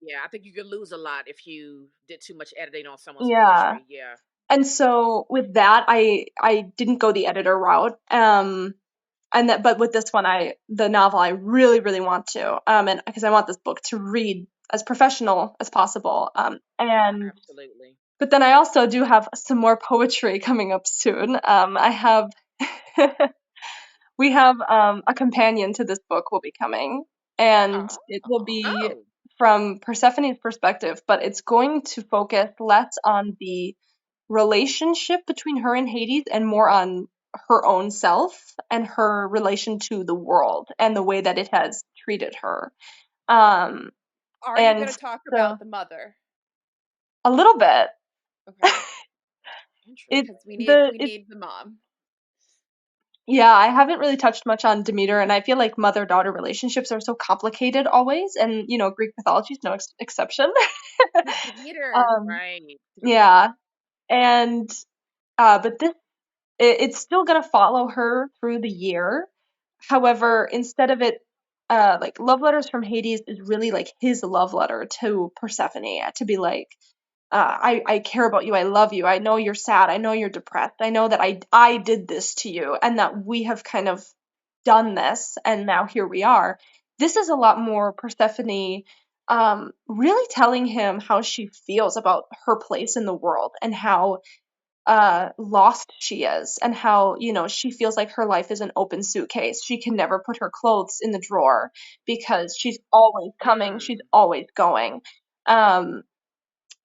Yeah. I think you could lose a lot if you did too much editing on someone's Yeah. poetry. Yeah. And so with that, I didn't go the editor route. But with this one, the novel, I really really want to. And because I want this book to read as professional as possible. And Absolutely. but then I also do have some more poetry coming up soon. I have we have a companion to this book will be coming, and Oh, it will be Oh. from Persephone's perspective, but it's going to focus less on the relationship between her and Hades and more on her own self and her relation to the world and the way that it has treated her. Um, are you and going to talk so about the mother? a little bit. Okay, It because the we it need the mom. Yeah, I haven't really touched much on Demeter, and I feel like mother-daughter relationships are so complicated always, and Greek mythology is no exception. Demeter. um, Right. yeah, and but it's still gonna follow her through the year. However, instead of it, like Love Letters from Hades is really like his love letter to Persephone, to be like, I care about you. I love you. I know you're sad. I know you're depressed. I know that I did this to you and that we have kind of done this and now here we are. This is a lot more Persephone really telling him how she feels about her place in the world and how lost she is and how she feels like her life is an open suitcase. She can never put her clothes in the drawer because she's always coming, she's Mm. always going. Um,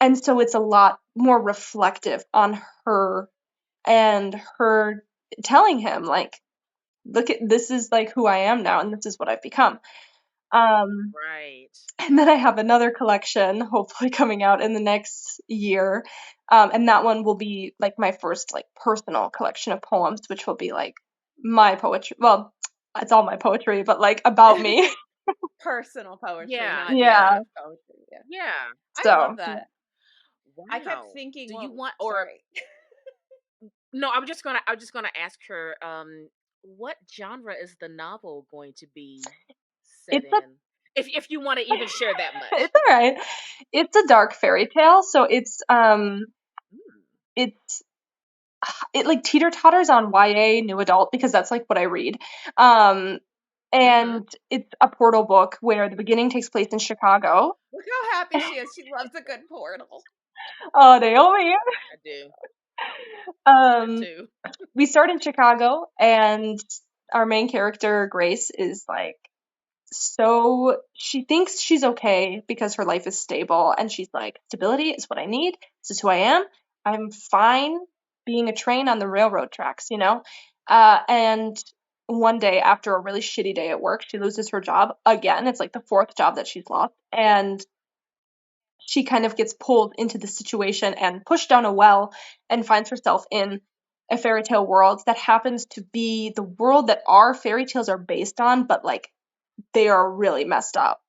and so it's a lot more reflective on her and her telling him like, look at this is like who I am now and this is what I've become. Um Right. and then I have another collection hopefully coming out in the next year. And that one will be like my first like personal collection of poems, which will be like my poetry. Well, it's all my poetry, but like about me. Personal poetry, Yeah. not Yeah. Yeah. narrative poetry. Yeah, Yeah. I love So that. I kept Wow. thinking, Do you well, want, or sorry. no, I'm just gonna ask her, what genre is the novel going to be set it's a in? If you want to even share that much. It's all right. It's a dark fairy tale, so it's it like teeter-totters on YA new adult because that's like what I read. And it's a portal book where the beginning takes place in Chicago. Look how happy she is. She loves a good portal. Oh, Naomi. I do. I Um, do. we start in Chicago, and our main character, Grace, is like, so she thinks she's okay because her life is stable, and she's like, stability is what I need. This is who I am. I'm fine being a train on the railroad tracks, you know? And one day, after a really shitty day at work, she loses her job again. It's like the fourth job that she's lost. And she kind of gets pulled into the situation and pushed down a well and finds herself in a fairy tale world that happens to be the world that our fairy tales are based on, but like they are really messed up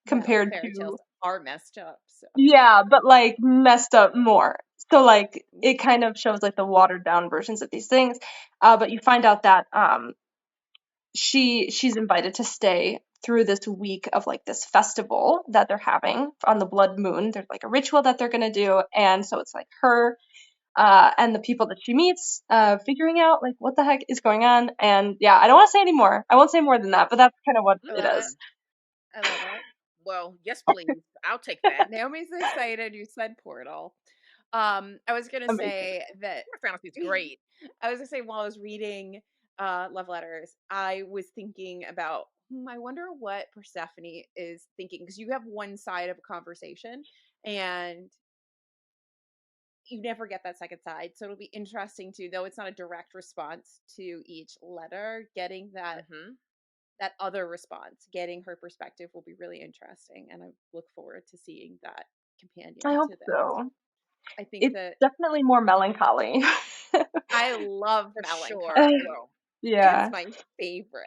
compared fairy to tales are messed up. So. yeah, but like messed up more. So like it kind of shows like the watered down versions of these things. But you find out that she's invited to stay through this week of like this festival that they're having on the blood moon. There's like a ritual that they're gonna do, and so it's like her and the people that she meets figuring out like what the heck is going on. And yeah, I don't want to say any more. I won't say more than that, but that's kind of what I it love is. it. I love it. Well, yes, please. I'll take that. Naomi's excited. You said portal. I was gonna Amazing. say that Fantasy is great. I was gonna say while I was reading love letters, I was thinking about I wonder what Persephone is thinking, because you have one side of a conversation and you never get that second side. So it'll be interesting to, though it's not a direct response to each letter, getting that that other response, getting her perspective will be really interesting, and I look forward to seeing that companion I hope to this. so. I think It's that definitely more melancholy. I love For sure. melancholy. Well, It's Yeah. my favorite.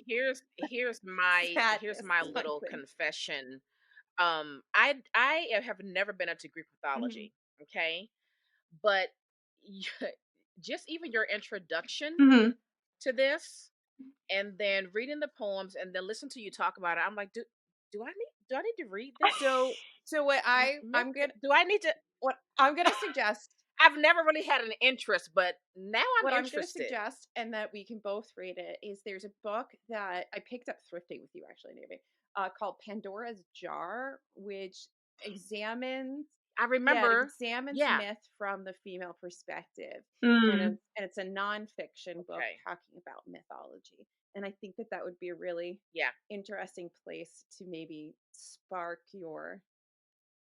Here's my Sadness my is my little thing. confession. I have never been into Greek mythology, okay? But just even your introduction hmm to this, and then reading the poems, and then listen to you talk about it, I'm like, do I need to read this? So what Do I need to? what I'm gonna suggest I've never really had an interest, but now what I'm I'm going to interested. suggest, and that we can both read it, is there's a book that I picked up thrifting with you, actually, Navy, called Pandora's Jar, which examines, I yeah, it remember. examines Yeah. myth from the female perspective, Mm. and it's a nonfiction book Okay. talking about mythology. And I think that that would be a really Yeah. interesting place to maybe spark your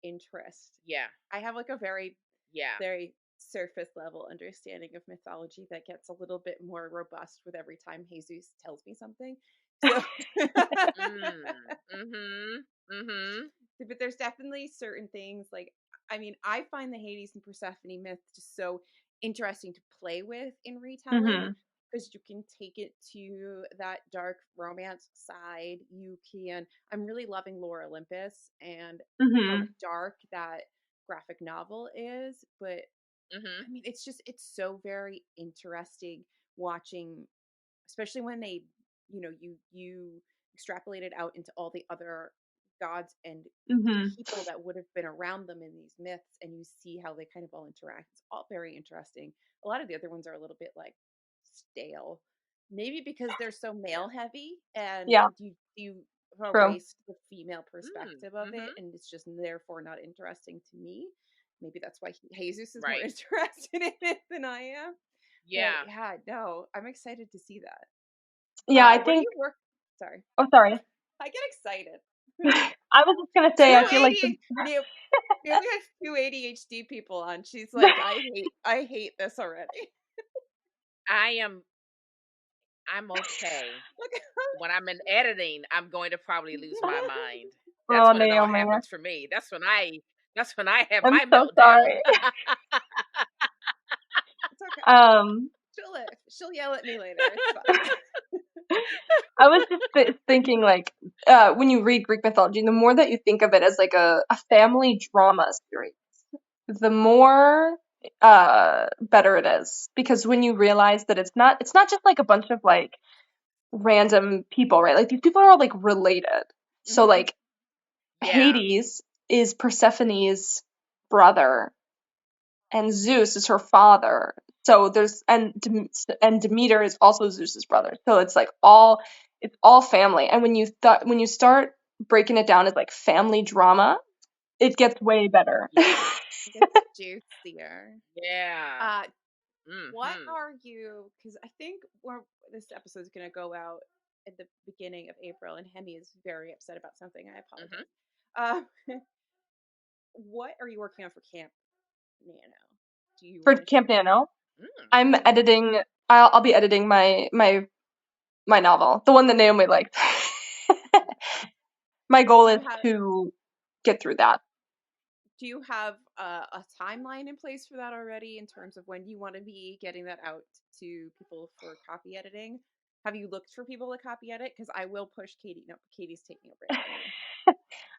interest. Yeah. I have like a very Yeah. very surface level understanding of mythology that gets a little bit more robust with every time Jesus tells me something. So, but there's definitely certain things like, I mean, I find the Hades and Persephone myth just so interesting to play with in retelling, hmm because you can take it to that dark romance side. You can, I'm really loving Lore Olympus and how hmm dark that graphic novel is, but I mean, it's so very interesting watching, especially when they, you extrapolate it out into all the other gods and hmm people that would have been around them in these myths, and you see how they kind of all interact. It's all very interesting. A lot of the other ones are a little bit like stale, maybe because they're so male heavy, and Yeah, you true. erase the female perspective of it, and it's just therefore not interesting to me. Maybe that's why Jesus is more Right. interested in it than I am. But Yeah. yeah, no, I'm excited to see that. Yeah, I What do think. you work? Sorry, Oh, sorry. I get excited. I was just gonna say, I Two feel like the. ADHD. Naomi has two ADHD people on. She's like, I hate this already. I'm okay. Look, When I'm in editing, I'm going to probably lose my mind. That's Oh, when it all Naomi, happens for me. That's when I have I'm my so meltdown. sorry. it's okay. Um, She'll yell at me later. It's fine. I was just thinking, like, when you read Greek mythology, the more that you think of it as like a family drama series, the more better it is. Because when you realize that it's not just like a bunch of like random people, right? Like these people are all like related. So like Yeah. Hades is Persephone's brother, and Zeus is her father. So there's and Demeter is also Zeus's brother. So it's like it's all family. And when you start breaking it down as like family drama, it gets way better. Yeah. It gets juicier. Yeah. What Mhm. are you? Because I think this episode is going to go out at the beginning of April, and Hemi is very upset about something. I Mhm. apologize. What are you working on for Camp Nano? Do you For want to Camp share? Nano, Mm. I'm editing. I'll be editing my novel, the one that Naomi liked. My goal is to get through that. Do you have a timeline in place for that already in terms of when you want to be getting that out to people for copy editing? Have you looked for people to copy edit? Because I will push Katie. No, Katie's taking a break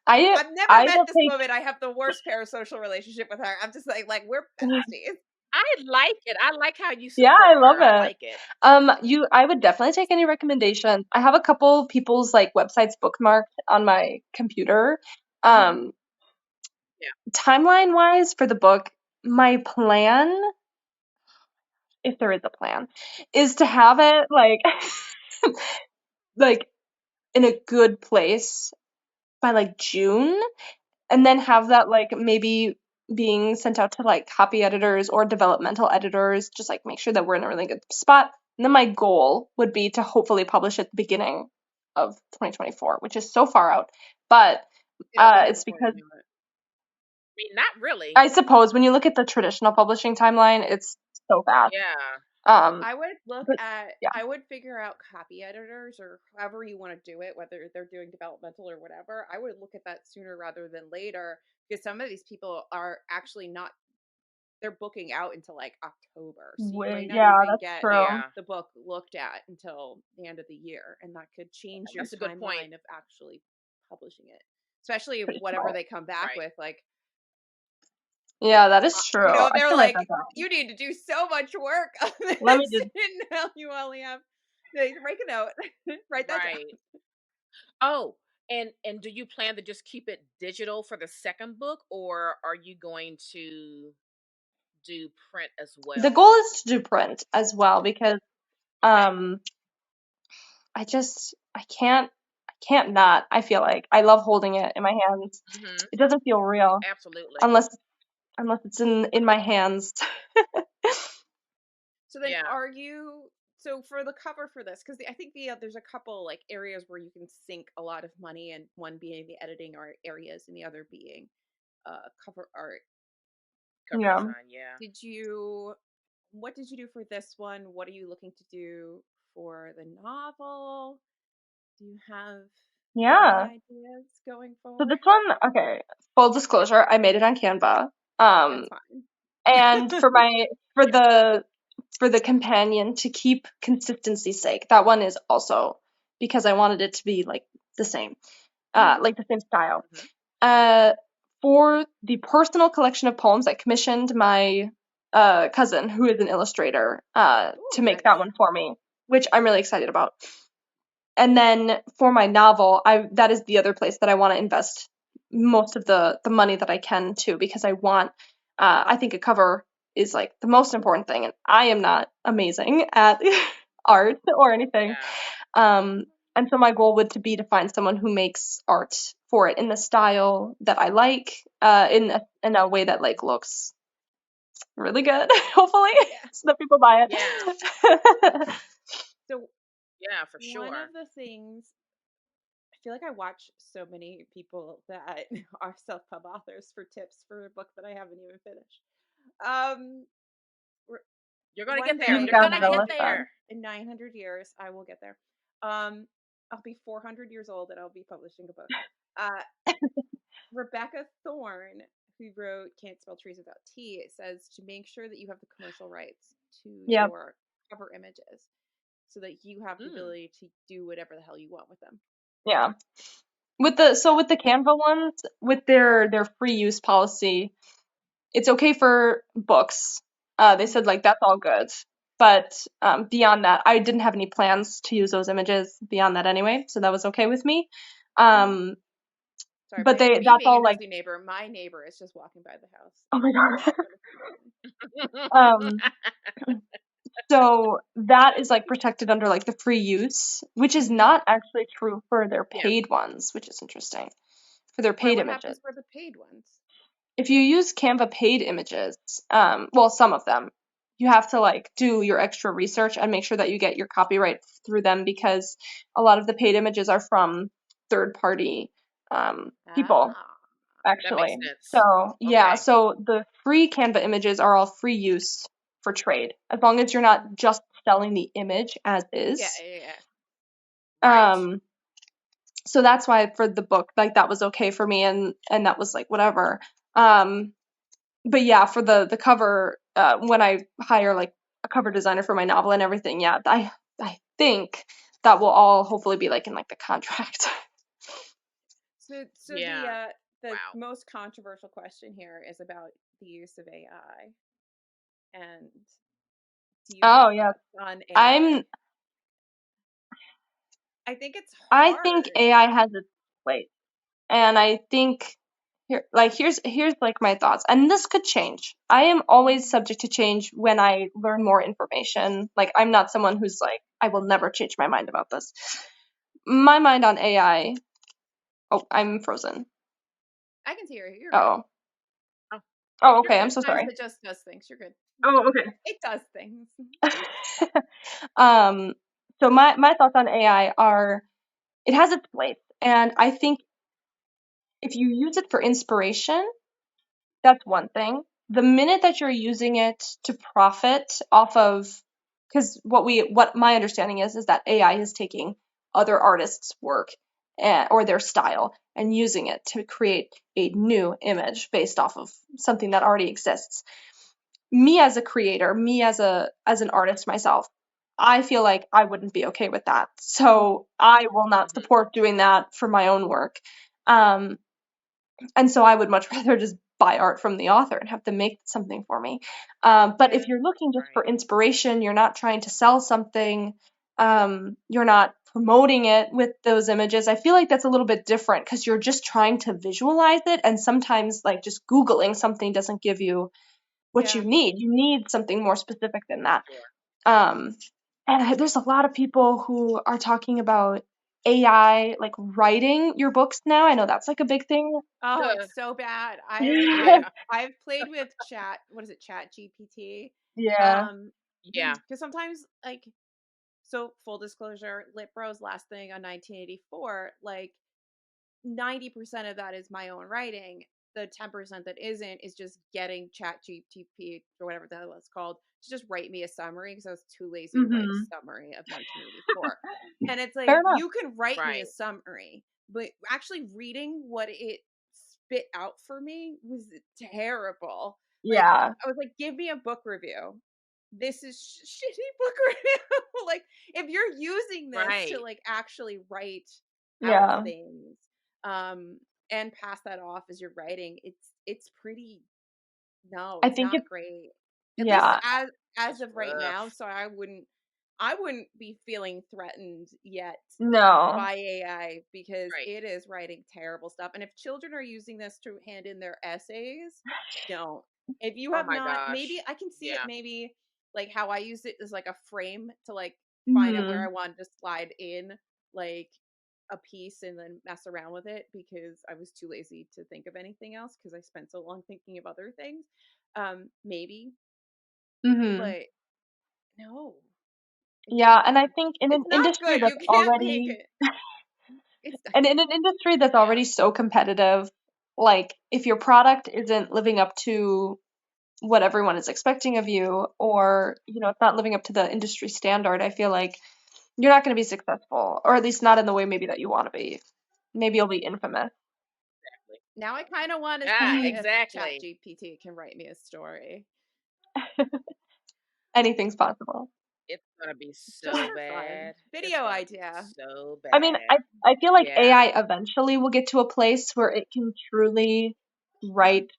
anyway. I've never I met will this take. woman. I have the worst parasocial relationship with her. I'm just like we're besties. I like it. I like how you Yeah, support I love her. I it. like it. I would definitely take any recommendations. I have a couple people's like websites bookmarked on my computer. Mm-hmm. Yeah. Timeline wise for the book, my plan, if there is a plan, is to have it like like in a good place by like June, and then have that like maybe being sent out to like copy editors or developmental editors, just like make sure that we're in a really good spot. And then my goal would be to hopefully publish at the beginning of 2024, which is so far out. But It'll be here it's before you because know it. I mean, not really. I suppose when you look at the traditional publishing timeline, it's so fast. Yeah. I would look But at, yeah, I would figure out copy editors or however you want to do it, whether they're doing developmental or whatever. I would look at that sooner rather than later because some of these people are actually not, they're booking out until like October. So you might not yeah, even that's get true. Yeah. the book looked at until the end of the year. And that could change your That's a good point. timeline of actually publishing it, especially if Pretty whatever smart. they come back Right. with, like, Yeah, that is true. I they're should write like, that down. you need to do so much work on this, Let me just. and now you only have. Make a note. Write that down. Right. Oh, and do you plan to just keep it digital for the second book, or are you going to do print as The well? goal is to do print as well because Okay. I can't not. I feel like I love holding it in my hands. Mhm. It doesn't feel real Absolutely. unless it's in my hands. So then, Yeah. are you? So for the cover for this, because I think there's a couple like areas where you can sink a lot of money, and one being the editing art areas, and the other being cover art. Cover Yeah. design. Yeah. Did you? What did you do for this one? What are you looking to do for the novel? Do you have any Yeah. ideas going So forward? this one, okay, full disclosure, I made it on Canva. That's fine. And for the companion, to keep consistency's sake, that one is also because I wanted it to be like the same, like the same style. Mhm. For the personal collection of poems, I commissioned my cousin, who is an illustrator, Ooh, to make that nice. one for me, which I'm really excited about. And then for my novel, that is the other place that I want to invest most of the money that I can too, because I think a cover is like the most important thing, and I am not amazing at art or anything. Yeah. And so my goal would to be to find someone who makes art for it in the style that I like, in a way that like looks really good, hopefully, Yeah. so that people buy Yeah. it. So Yeah. For one sure. of the things I feel like I watch so many people that are self-pub authors for tips for a book that I haven't even finished. Um, You're gonna one get day there. You You're got gonna it, get Alyssa. there. in 900 years, I will get there. Um, I'll be 400 years old and I'll be publishing a book. Uh, Rebecca Thorne, who wrote Can't Spell Trees Without T, it says to make sure that you have the commercial rights to Yep. your cover images so that you have the Mm. ability to do whatever the hell you want with them. Yeah. With the Canva ones, with their free use policy, it's okay for books. They said like that's all good. But beyond that, I didn't have any plans to use those images beyond that anyway, so that was okay with me. Sorry, But me that's being a all like, nosy neighbor. My neighbor is just walking by the house. oh my That's god. what it's doing. So that is like protected under like the free use, which is not actually true for their Yeah. paid ones, which is interesting. For their Why? paid What images. happens for the paid ones? If you use Canva paid images, well, some of them, you have to like do your extra research and make sure that you get your copyright through them, because a lot of the paid images are from third party people, Ah, That makes actually. sense. So yeah, Okay. so the free Canva images are all free use for trade, as long as you're not just selling the image as yeah, is. yeah, yeah. Right. So that's why for the book, like that was okay for me, and that was like whatever. But yeah, for the cover, when I hire like a cover designer for my novel and everything, yeah, I think that will all hopefully be like in like the contract. So Yeah. the Wow. most controversial question here is about the use of AI. And do you have Oh yeah, thoughts on AI? I'm I think it's I think hard. AI has its place, and I think here's like my thoughts, and this could change. I am always subject to change when I learn more information. Like I'm not someone who's like, I will never change my mind about this. My mind on AI. Oh, I'm frozen. I can see you're good. Oh. Oh, Oh, you're okay. I'm so Sometimes sorry. it just does things. You're good. Oh, okay. It does things. um, so my thoughts on AI are, it has its place, and I think if you use it for inspiration, that's one thing. The minute that you're using it to profit off of, because what my understanding is that AI is taking other artists' work or their style and using it to create a new image based off of something that already exists. Me as a creator, me as an artist myself, I feel like I wouldn't be okay with that. So I will not hmm support doing that for my own work. Um, and so I would much rather just buy art from the author and have them make something for me. But Yeah. if you're looking just for Right. inspiration, you're not trying to sell something, you're not promoting it with those images. I feel like that's a little bit different because you're just trying to visualize it, and sometimes like just Googling something doesn't give you what you Yeah. need. You need something more specific than that. Sure. Um, there's a lot of people who are talking about AI like writing your books now. I know that's like a big thing. Oh, Uh, it's so bad. yeah. I've played with chat. What is it? Chat GPT. Yeah. Um, Yeah. because sometimes like, so full disclosure, Lit Bro's last thing on 1984, like 90% of that is my own writing. The 10% that isn't is just getting chat GPT or whatever the hell it's called to just write me a summary because I was too lazy to write a Mhm. summary of 1984. And it's like, Fair enough. you can write me a Right. summary, but actually reading what it spit out for me was terrible. Like, Yeah. I was like, give me a book review. This is shitty book review. Like, if you're using this to Right. like actually write out Yeah. things, um and pass that off as your writing, it's pretty, no, I it's think not it's great, at least yeah. as That's of right now. rough. So I wouldn't be feeling threatened yet No. by AI because Right. it is writing terrible stuff. And if children are using this to hand in their essays, don't. If you Oh have my not, maybe gosh. I can see it, Yeah. maybe like how I used it as like a frame to like find out where I Mhm. wanted to slide in like a piece and then mess around with it because I was too lazy to think of anything else because I spent so long thinking of other things. Maybe, Mhm. but no, it's Yeah, and I not. think in an It's not industry good. that's You can't make already it. It's not. and in an industry that's Yeah. already so competitive, like if your product isn't living up to what everyone is expecting of you, or it's not living up to the industry standard, I feel like you're not going to be successful, or at least not in the way maybe that you want to be. Maybe you'll be infamous. Exactly. Now I kind of want to Yeah. see if Chat Exactly. GPT can write me a story. Anything's possible. It's gonna be Just so for fun. bad. It's Video gonna be idea. so I mean, bad. I feel like Yeah. AI eventually will get to a place where it can truly write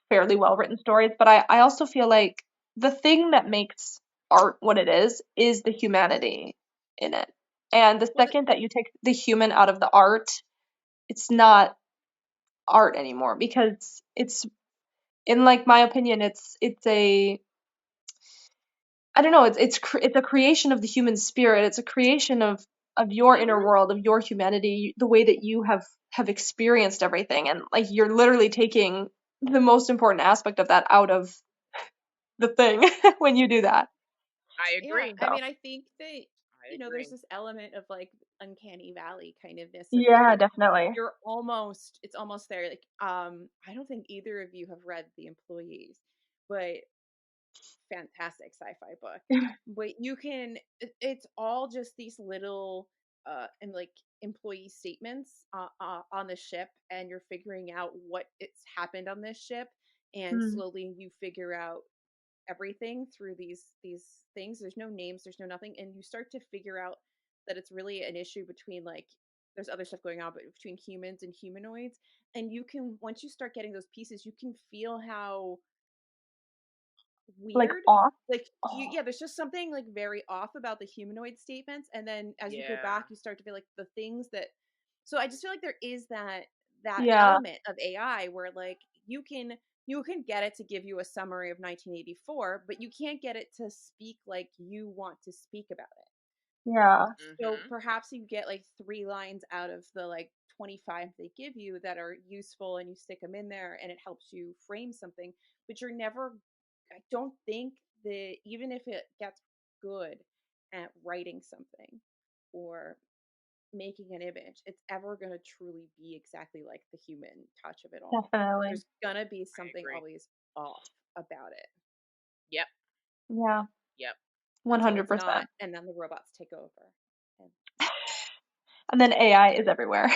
fairly well written stories, but I also feel like the thing that makes art what it is the humanity in it. And the Well, second that you take the human out of the art, it's not art anymore, because it's, in like my opinion, it's a, I don't know, it's a creation of the human spirit. It's a creation of your inner mhm. world, of your humanity, the way that you have experienced everything, and like you're literally taking the most important aspect of that out of the thing when you do that. I Yeah, agree. I So mean, I think that, I there's agree. this element of like uncanny valley kind ofness of yeah, like definitely. it's almost there. Like, I don't think either of you have read The Employees, but fantastic sci-fi book. But you can, it's all just these little and like employee statements on the ship, and you're figuring out what it's happened on this ship, and Mm, slowly you figure out everything through these things. There's no names, there's no nothing, and you start to figure out that it's really an issue between like, there's other stuff going on, but between humans and humanoids. And you can, once you start getting those pieces, you can feel how like weird, off. like, you, Oh, yeah, there's just something like very off about the humanoid statements. And then as you go Yeah. back, you start to feel like the things that, so I just feel like there is that yeah, element of AI where like you can get it to give you a summary of 1984, but you can't get it to speak like you want to speak about it. yeah, So Mhm. perhaps you get like 3 lines out of the like 25 they give you that are useful, and you stick them in there and it helps you frame something. But you're never, I don't think that even if it gets good at writing something or making an image, it's ever going to truly be exactly like the human touch of it all. definitely. There's going to be I something agree. always off about it Yep. Yeah, Yep. until it's 100%. not, and then the robots take over. And And then AI is everywhere.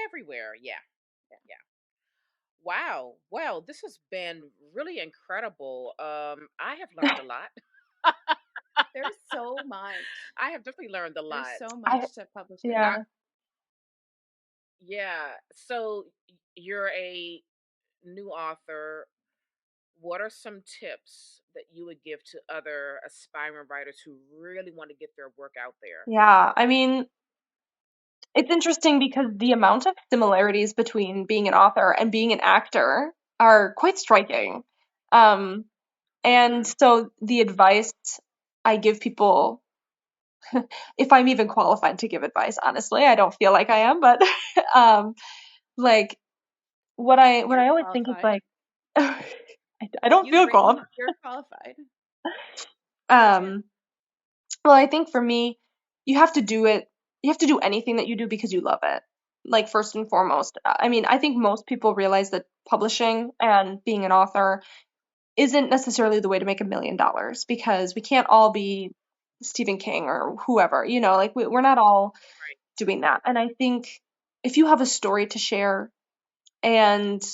Everywhere. Yeah. yeah, Yeah. Wow. Well, this has been really incredible. I have learned a lot. there's so much. I have definitely learned a There's lot. so I much to publishing. I yeah. Yeah. So you're a new author. What are some tips that you would give to other aspiring writers who really want to get their work out there? Yeah, I mean, it's interesting because the amount of similarities between being an author and being an actor are quite striking. Um, and Mhm. so the advice I give people, if I'm even qualified to give advice, honestly, I don't feel like I am, but um, like what You're I always think is qualified. like, I don't You've feel written, qualified. you're qualified. Yeah. Um, well, I think for me, you have to do it. You have to do anything that you do because you love it. Like first and foremost. I mean, I think most people realize that publishing and being an author isn't necessarily the way to make $1 million, because we can't all be Stephen King or whoever, like we're not all Right. doing that. And I think if you have a story to share, and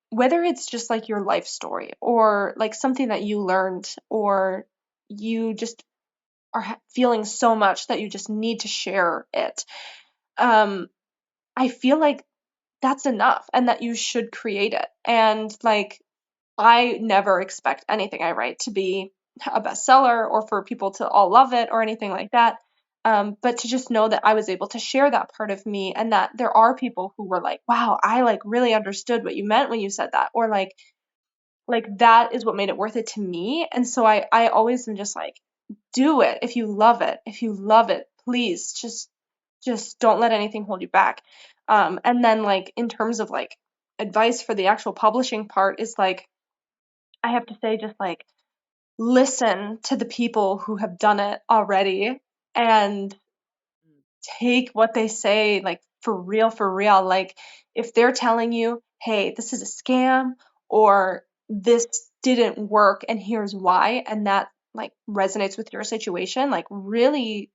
whether it's just like your life story or like something that you learned, or you just are feeling so much that you just need to share it, um, I feel like that's enough and that you should create it. And like, I never expect anything I write to be a bestseller or for people to all love it or anything like that. But to just know that I was able to share that part of me, and that there are people who were like, wow, I like really understood what you meant when you said that, or like that is what made it worth it to me. And so I always am just like, do it if you love it. If you love it, please just don't let anything hold you back. And then like in terms of like advice for the actual publishing part is like, I have to say, just like listen to the people who have done it already, and Mm. take what they say like for real, for real. Like if they're telling you, hey, this is a scam, or this didn't work and here's why, and that like resonates with your situation, like really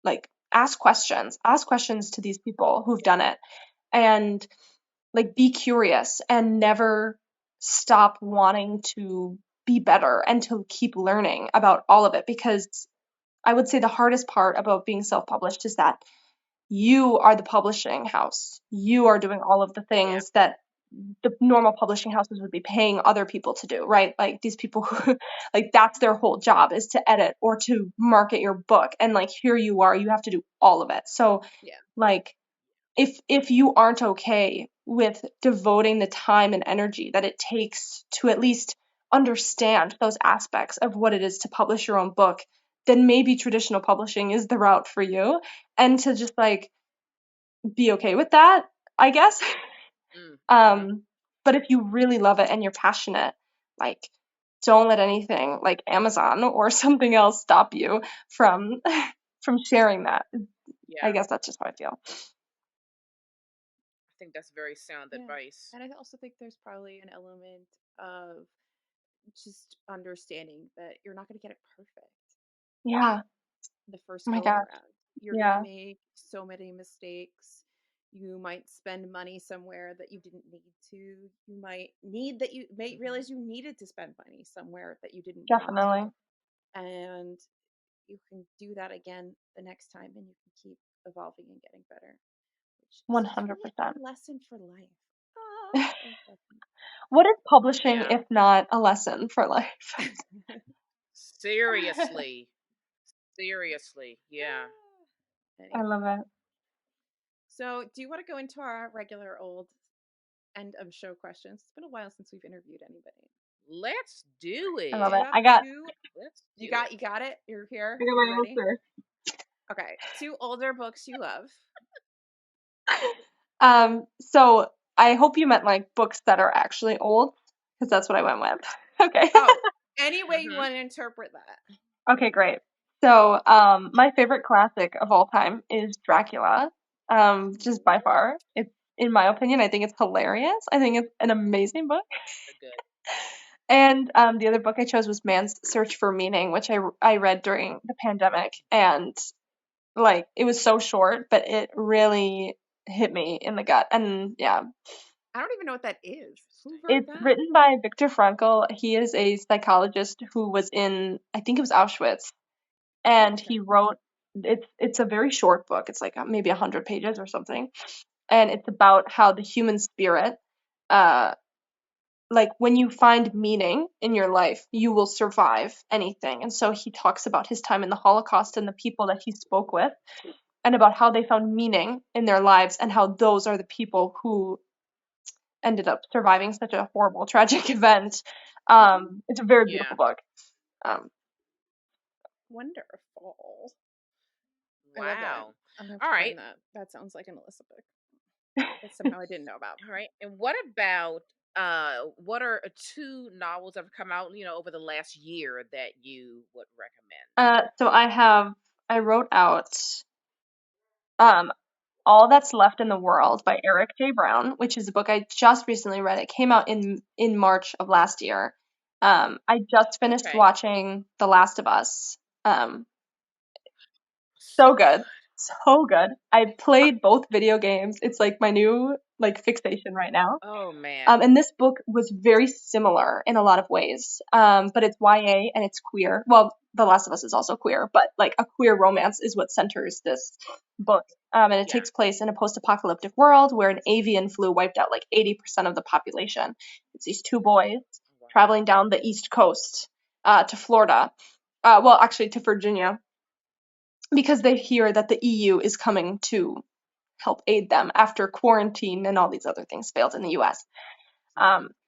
like ask questions to these people who've Yeah. done it, and like be curious and never stop wanting to be better and to keep learning about all of it. Because I would say the hardest part about being self-published is that you are the publishing house. You are doing all of the Yeah. things that the normal publishing houses would be paying other people to do, right? Like these people who, like, that's their whole job, is to edit or to market your book. And like, here you are, you have to do all of it. So Yeah. like, if you aren't okay with devoting the time and energy that it takes to at least understand those aspects of what it is to publish your own book, then maybe traditional publishing is the route for you. And to just like be okay with that, I guess. Mm-hmm. But if you really love it and you're passionate, like, don't let anything like Amazon or something else stop you from from sharing that. I Yeah, guess that's just how I feel. I think that's very sound Yeah. advice. And I also think there's probably an element of just understanding that you're not going to get it perfect Yeah. the Oh first my go gosh. around. You're going to Yeah. make so many mistakes. You might spend money somewhere that you didn't need to. You might need that you may Mm-hmm. realize you needed to spend money somewhere that you didn't need Definitely. to. And you can do that again the next time and you can keep evolving and getting better, which is really 100%. a lesson for life. A lesson. What is publishing Yeah, if not a lesson for life? seriously, seriously, yeah. I Anyway, love it. so do you want to go into our regular old end of show questions? It's been a while since we've interviewed anybody. Let's do I love So you it. it. have I got two. Let's You do got it. you got it. You're here. You're my ready. answer. Okay. Two older books you love. So I hope you meant like books that are actually old, because that's what I went with. Okay. Oh, any way you Mm-hmm. want to interpret that. Okay, great. So, my favorite classic of all time is Dracula. Just by Ooh, far. It's, in my opinion, I think it's hilarious. I think it's an amazing book. Good. And the other book I chose was Man's Search for Meaning, which I read during the pandemic, and like it was so short, but it really hit me in the gut. And yeah, I don't even know what that is. Who Interesting. wrote it's that? written by Viktor Frankl. He is a psychologist who was in, I think it was Auschwitz, and Okay. he wrote, it's a very short book. It's like maybe 100 pages or something, and it's about how the human spirit, uh, like when you find meaning in your life, you will survive anything. And so he talks about his time in the Holocaust and the people that he spoke with, and about how they found meaning in their lives, and how those are the people who ended up surviving such a horrible, tragic event. It's a very Yeah. beautiful book. Um, Wonderful. I love that. Wow. I'm gonna have All to right. find that. That sounds like an Alyssa book that somehow I didn't know about. All right. And what are two novels that have come out, over the last year that you would recommend? so I wrote out um, All That's Left in the World by Eric J. Brown, which is a book I just recently read. It came out in March of last year. I just finished Okay. watching The Last of Us. Um, So so good. good. So good. I played both video games. It's like my new like fixation right now. Oh man. And this book was very similar in a lot of ways. But it's YA and it's queer. Well, The Last of Us is also queer, but like a queer romance is what centers this book. And it Yeah. takes place in a post-apocalyptic world where an avian flu wiped out like 80% of the population. It's these two boys Wow. traveling down the East Coast to Florida. Well, actually to Virginia, because they hear that the EU is coming to help aid them after quarantine and all these other things failed in the US.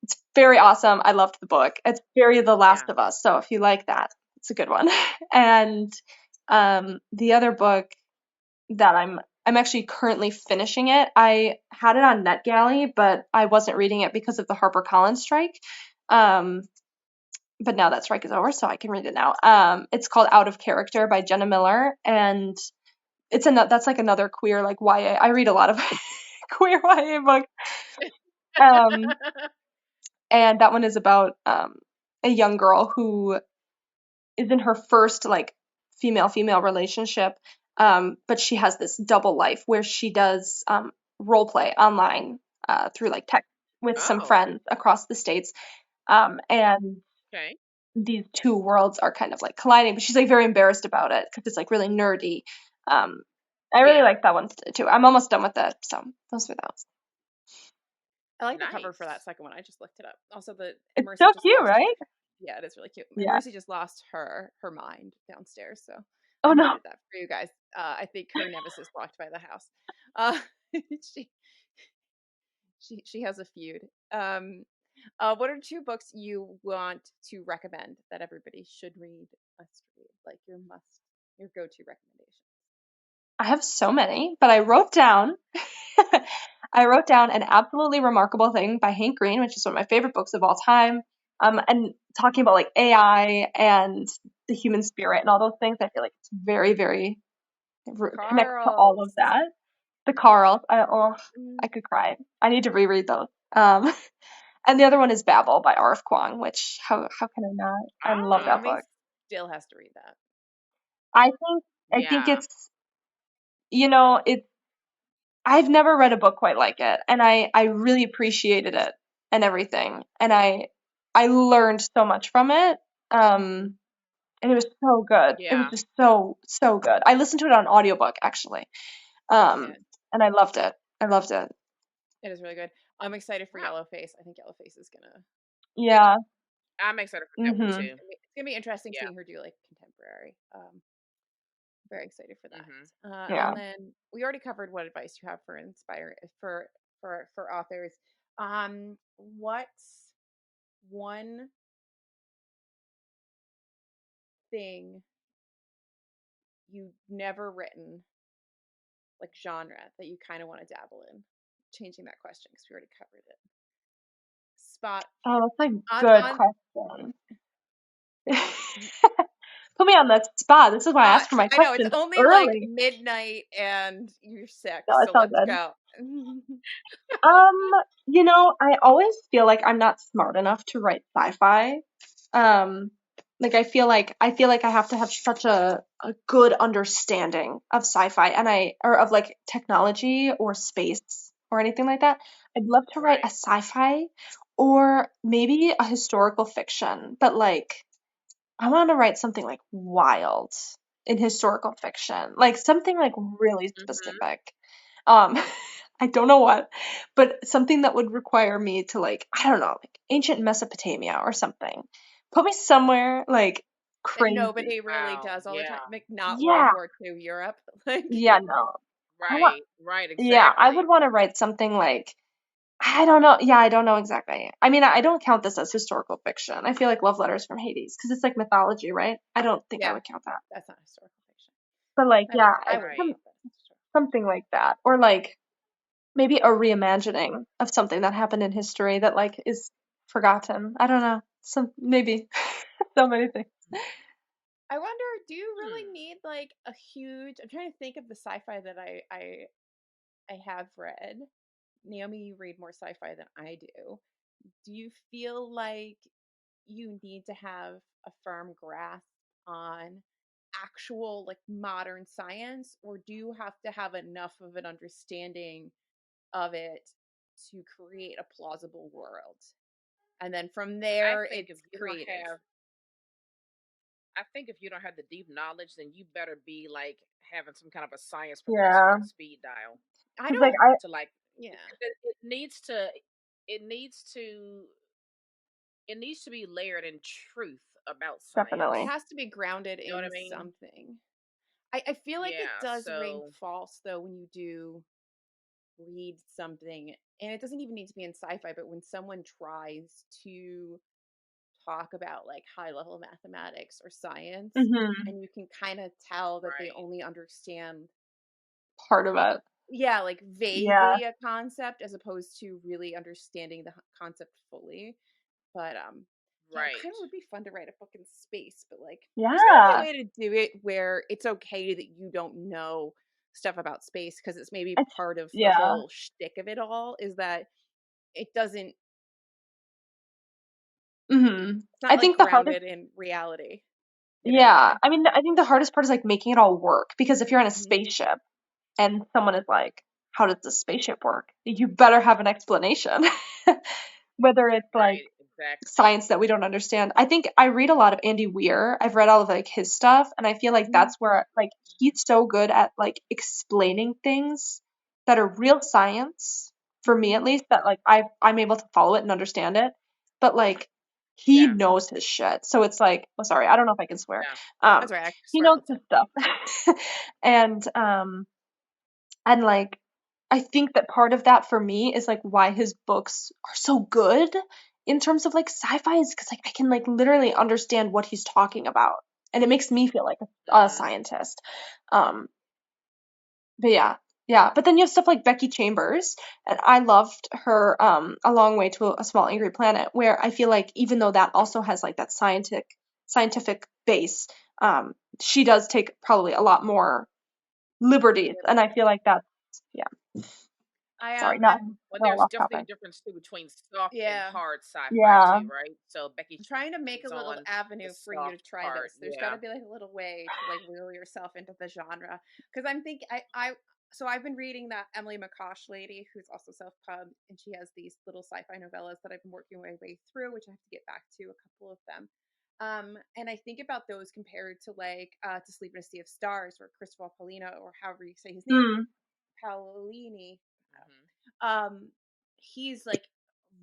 It's very awesome. I loved the book. It's very The Last Yeah. of Us, so if you like that, it's a good one. And the other book that I'm actually currently finishing it. I had it on NetGalley, but I wasn't reading it because of the HarperCollins strike. Um, but now that strike is over, so I can read it now. It's called Out of Character by Jenna Miller, and that's like another queer like YA. I read a lot of queer YA books. Um, and that one is about a young girl who is in her first like female relationship, but she has this double life where she does role play online through like text with some Oh. friends across the states, and Okay. these two worlds are kind of like colliding, but she's like very embarrassed about it because it's like really nerdy. um, I really Yeah. like that one too. I'm almost done with it, so those were those. I like the cover for that Nice. second one. I just looked it up. Also, the It's Mercy so just cute, lost. right? Yeah, it is really cute. And Yeah. Mercy just lost her mind downstairs, so Oh I no. muted that for you guys. I think her nemesis walked by the house. Uh, she she has a feud. What are 2 books you want to recommend that everybody should read, must read, like your go-to recommendations? I have so many, but I wrote down An Absolutely Remarkable Thing by Hank Green, which is one of my favorite books of all time. And talking about like AI and the human spirit and all those things, I feel like it's very, very connects to all of Carl's. that. The Carls, Mm. I could cry. I need to reread those. And the other one is Babel by R.F. Kuang, which how can I not? I love that Ah, Kwame book. still has to read that. I think yeah. it's it I've never read a book quite like it, and I really appreciated it and everything, and I learned so much from it. And it was so good. It was Yeah. just so good. I listened to it on audiobook actually. Yeah, And I loved it. I loved it. it is really good. I'm excited for Wow. Yellowface. I think Yellowface is gonna. Yeah. I'm excited for that one Mhm. too. It's gonna be interesting Yeah. seeing her do like contemporary. Very excited for Mhm. that. Yeah. And then we already covered what advice you have for inspire for authors. What's one thing you've never written, like genre, that you kind of want to dabble in? Changing that question because we already covered it. Spot Oh, that's a good on. question. Put me on the spot. This is why I ask for my I know it's questions only like early. midnight and you're sick, No, so it's all let's good. go. Um, I always feel like I'm not smart enough to write sci-fi. Um, like I feel like I have to have such a good understanding of sci-fi or of like technology or space or anything like that. I'd love to write a Right. sci-fi or maybe a historical fiction, but like I want to write something like wild in historical fiction, like something like really Mhm. specific. Um, I don't know what, but something that would require me to like, I don't know, like ancient Mesopotamia or something. Put me somewhere like That crazy. nobody really Wow. does all the time. Yeah. Like not World Yeah, War II Europe. Like yeah, no. I want, Right. Right. yeah, I Exactly. would want to write something like, I don't know. Yeah, I don't know exactly. I mean, I don't count this as historical fiction. I feel like Love Letters from Hades because it's like mythology, right? I don't think I yeah, would count that. that's not historical fiction. But like, yeah, I it's wouldn't Right. count that as historical. something like that, or like maybe a reimagining of something that happened in history that like is forgotten. I don't know. Maybe so many things. I wonder, do you Hmm. really need like a huge? I'm trying to think of the sci-fi that I have read. Naomi, you read more sci-fi than I do. Do you feel like you need to have a firm grasp on actual like modern science, or do you have to have enough of an understanding of it to create a plausible world? And then from I there, think if it's you don't creative. have I think if you don't have the deep knowledge, then you better be like having some kind of a science professor Yeah, on speed dial I because like don't, I to like yeah, because it needs to it needs to be layered in truth about it definitely. science. has to be grounded You know what I in mean? something. I feel like it Yeah. does ring So false though when you do read something, and it doesn't even need to be in sci-fi, but when someone tries to talk about like high level mathematics or science, Hmm. and you can kind of tell that they right, only understand, Part of it. yeah, like Yeah, vaguely a concept as opposed to really understanding the concept fully. But yeah, it kind right, of would be fun to write a book in space, but like there's got to yeah. be a way to do it where it's okay that you don't know stuff about space because it's maybe It's part of the yeah. whole shtick of it all is that it doesn't, Hmm. it's not I like think the hardest. grounded in reality in any Yeah, way. I mean, I think the hardest part is like making it all work because if you're on a Mhm. spaceship and someone is like, "How does the spaceship work?" You better have an explanation. Whether it's like right, exactly. science that we don't understand. I think I read a lot of Andy Weir. I've read all of like his stuff, and I feel like Mhm. that's where like he's so good at like explaining things that are real science for me at least, that like I'm able to follow it and understand it. But like he Yeah. knows his shit. So it's like, oh sorry, I don't know if I can swear. Yeah. That's right. I He swear all knows the his time. stuff. And like I think that part of that for me is like why his books are so good in terms of like sci-fi is because like I can like literally understand what he's talking about, and it makes me feel like a scientist. But yeah. But then you have stuff like Becky Chambers, and I loved her A Long Way to a Small Angry Planet, where I feel like even though that also has like that scientific base, she does take probably a lot more liberties, and I feel like that's sorry, not Well, well there's off definitely a topic. difference too between soft and Yeah. hard sci-fi Yeah. too, right? So Becky I'm trying to make a is little on the avenue for you to soft try part. this. There's got Yeah. to be like a little way to like wheel yourself into the genre. Because I'm thinking, so I've been reading that Emily McCosh lady, who's also self-pub, and she has these little sci-fi novellas that I've been working my way through, which I have to get back to a couple of them. And I think about those compared to like To Sleep in a Sea of Stars, or Christopher Paolino, or however you say his name, Hmm. Paolini. Hmm. He's like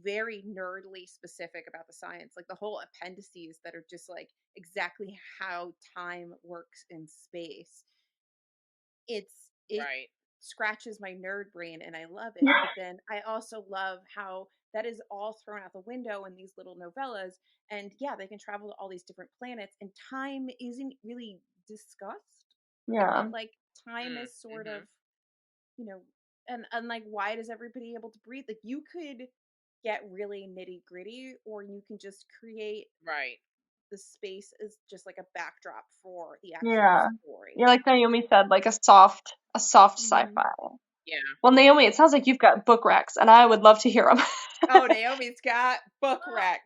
very nerdly specific about the science, like the whole appendices that are just like exactly how time works in space. It Right. scratches my nerd brain and I love it, but then I also love how that is all thrown out the window in these little novellas. And yeah, they can travel to all these different planets and time isn't really discussed. Yeah. Like time is sort of, Mm-hmm. you know, and like why does everybody able to breathe? Like you could get really nitty gritty, or you can just create Right. the space as just like a backdrop for the actual Yeah. story. Yeah, like Naomi said, like a soft Hmm. sci-fi. Yeah. Well, Naomi, it sounds like you've got book recs, and I would love to hear them. Oh, Naomi's got book Uh, recs.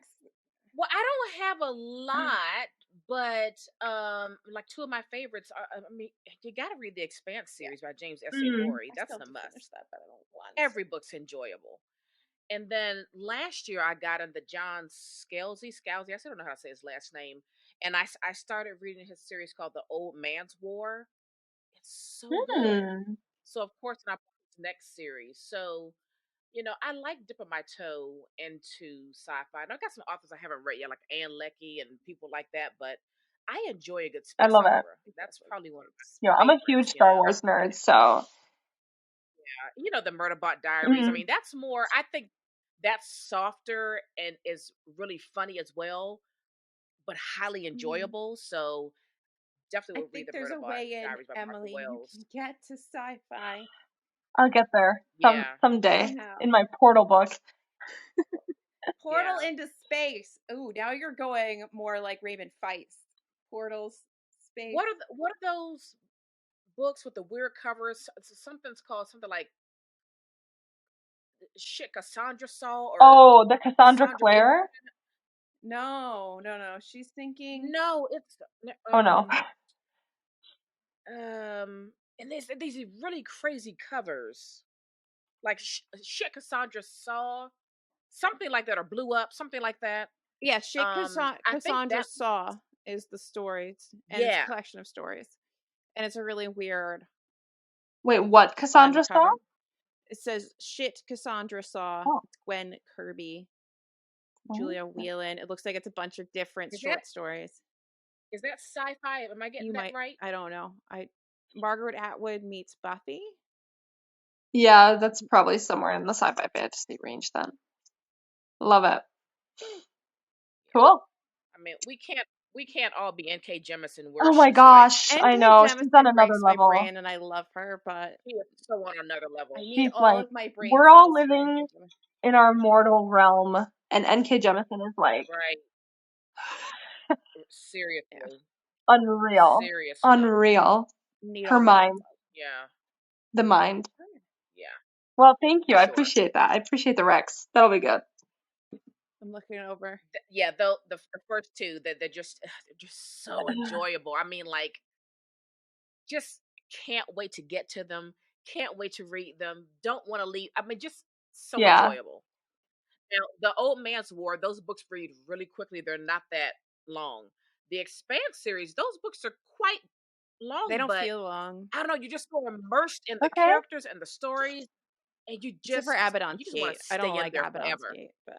well, I don't have a lot, but like two of my favorites are. I mean, you got to read the Expanse Yeah, series by James S.A. Mm. Laurie. I That's still a have to finish must. that, but I don't want Every book's enjoyable. And then last year I got into John Scalzi. Scalzi, I still don't know how to say his last name. And I started reading his series called The Old Man's War. It's so good. Hmm. So of course, I put his next series. So I like dipping my toe into sci-fi. And I've got some authors I haven't read yet, like Anne Leckie and people like that. But I enjoy a good I space love it. opera. That's probably one of Yeah, my I'm a huge favorites. Star Wars nerd, so. The Murderbot Diaries. I Mm. mean, that's more. I think that's softer and is really funny as well, but highly to. enjoyable. So definitely I will read think the there's a Murderbot way in, Diaries by Martha Emily, you Wells. can get to sci-fi I'll get there Yeah, someday somehow. in my Portal book. Portal yeah. into space. Ooh, now you're going more like Raymond Feist. Portals, space. What are those books with the weird covers? Something's called something like shit Cassandra saw or Oh, the Cassandra Cassandra Ghost. Clare? No, no, no. She's thinking. No, it's Oh no. and there's these really crazy covers like shit Cassandra saw something like that or blew up something like that. Yeah, shit I think Cassandra that Saw is the story, and it's a yeah, collection of stories, and it's a really weird, Wait, what fun Cassandra saw? cover. It says "Shit Cassandra Saw." Oh. It's Gwen Kirby, Oh. Julia Whelan. It looks like it's a bunch of different is that short stories. is that sci-fi? Am I You getting that might, right? I don't know. Margaret Atwood meets Buffy. Yeah, that's probably somewhere in the sci-fi fantasy range then. Love it. Yeah. Cool. I mean, we can't all be N.K. Jemisin Oh where my she's like gosh, I N.K. know. She's on Jemisin another breaks my level. brain, and I love her, but she is so on another I level. need She's all like, of my brain we're all cells for N.K. living Jemisin. in our mortal realm, and N.K. Jemisin is like Right. Yeah, Seriously. unreal. Seriously. Unreal. need Her all my brain mind. cells. Yeah. The mind. Yeah. Well, thank you. For I sure. appreciate that. I appreciate the Rex. That'll be good. I'm looking over. Yeah, the first two that they're just so enjoyable. I mean, like, just can't wait to get to them. Can't wait to read them. Don't want to leave. I mean, just so Yeah. enjoyable. Now, the Old Man's War, those books read really quickly. They're not that long. The Expanse series, those books are quite They long, don't but feel long. I don't know. You're just so immersed in the Okay. characters and the stories, and you Except for just want Abaddon-Skate. to I don't stay in like there forever. Abaddon-Skate, but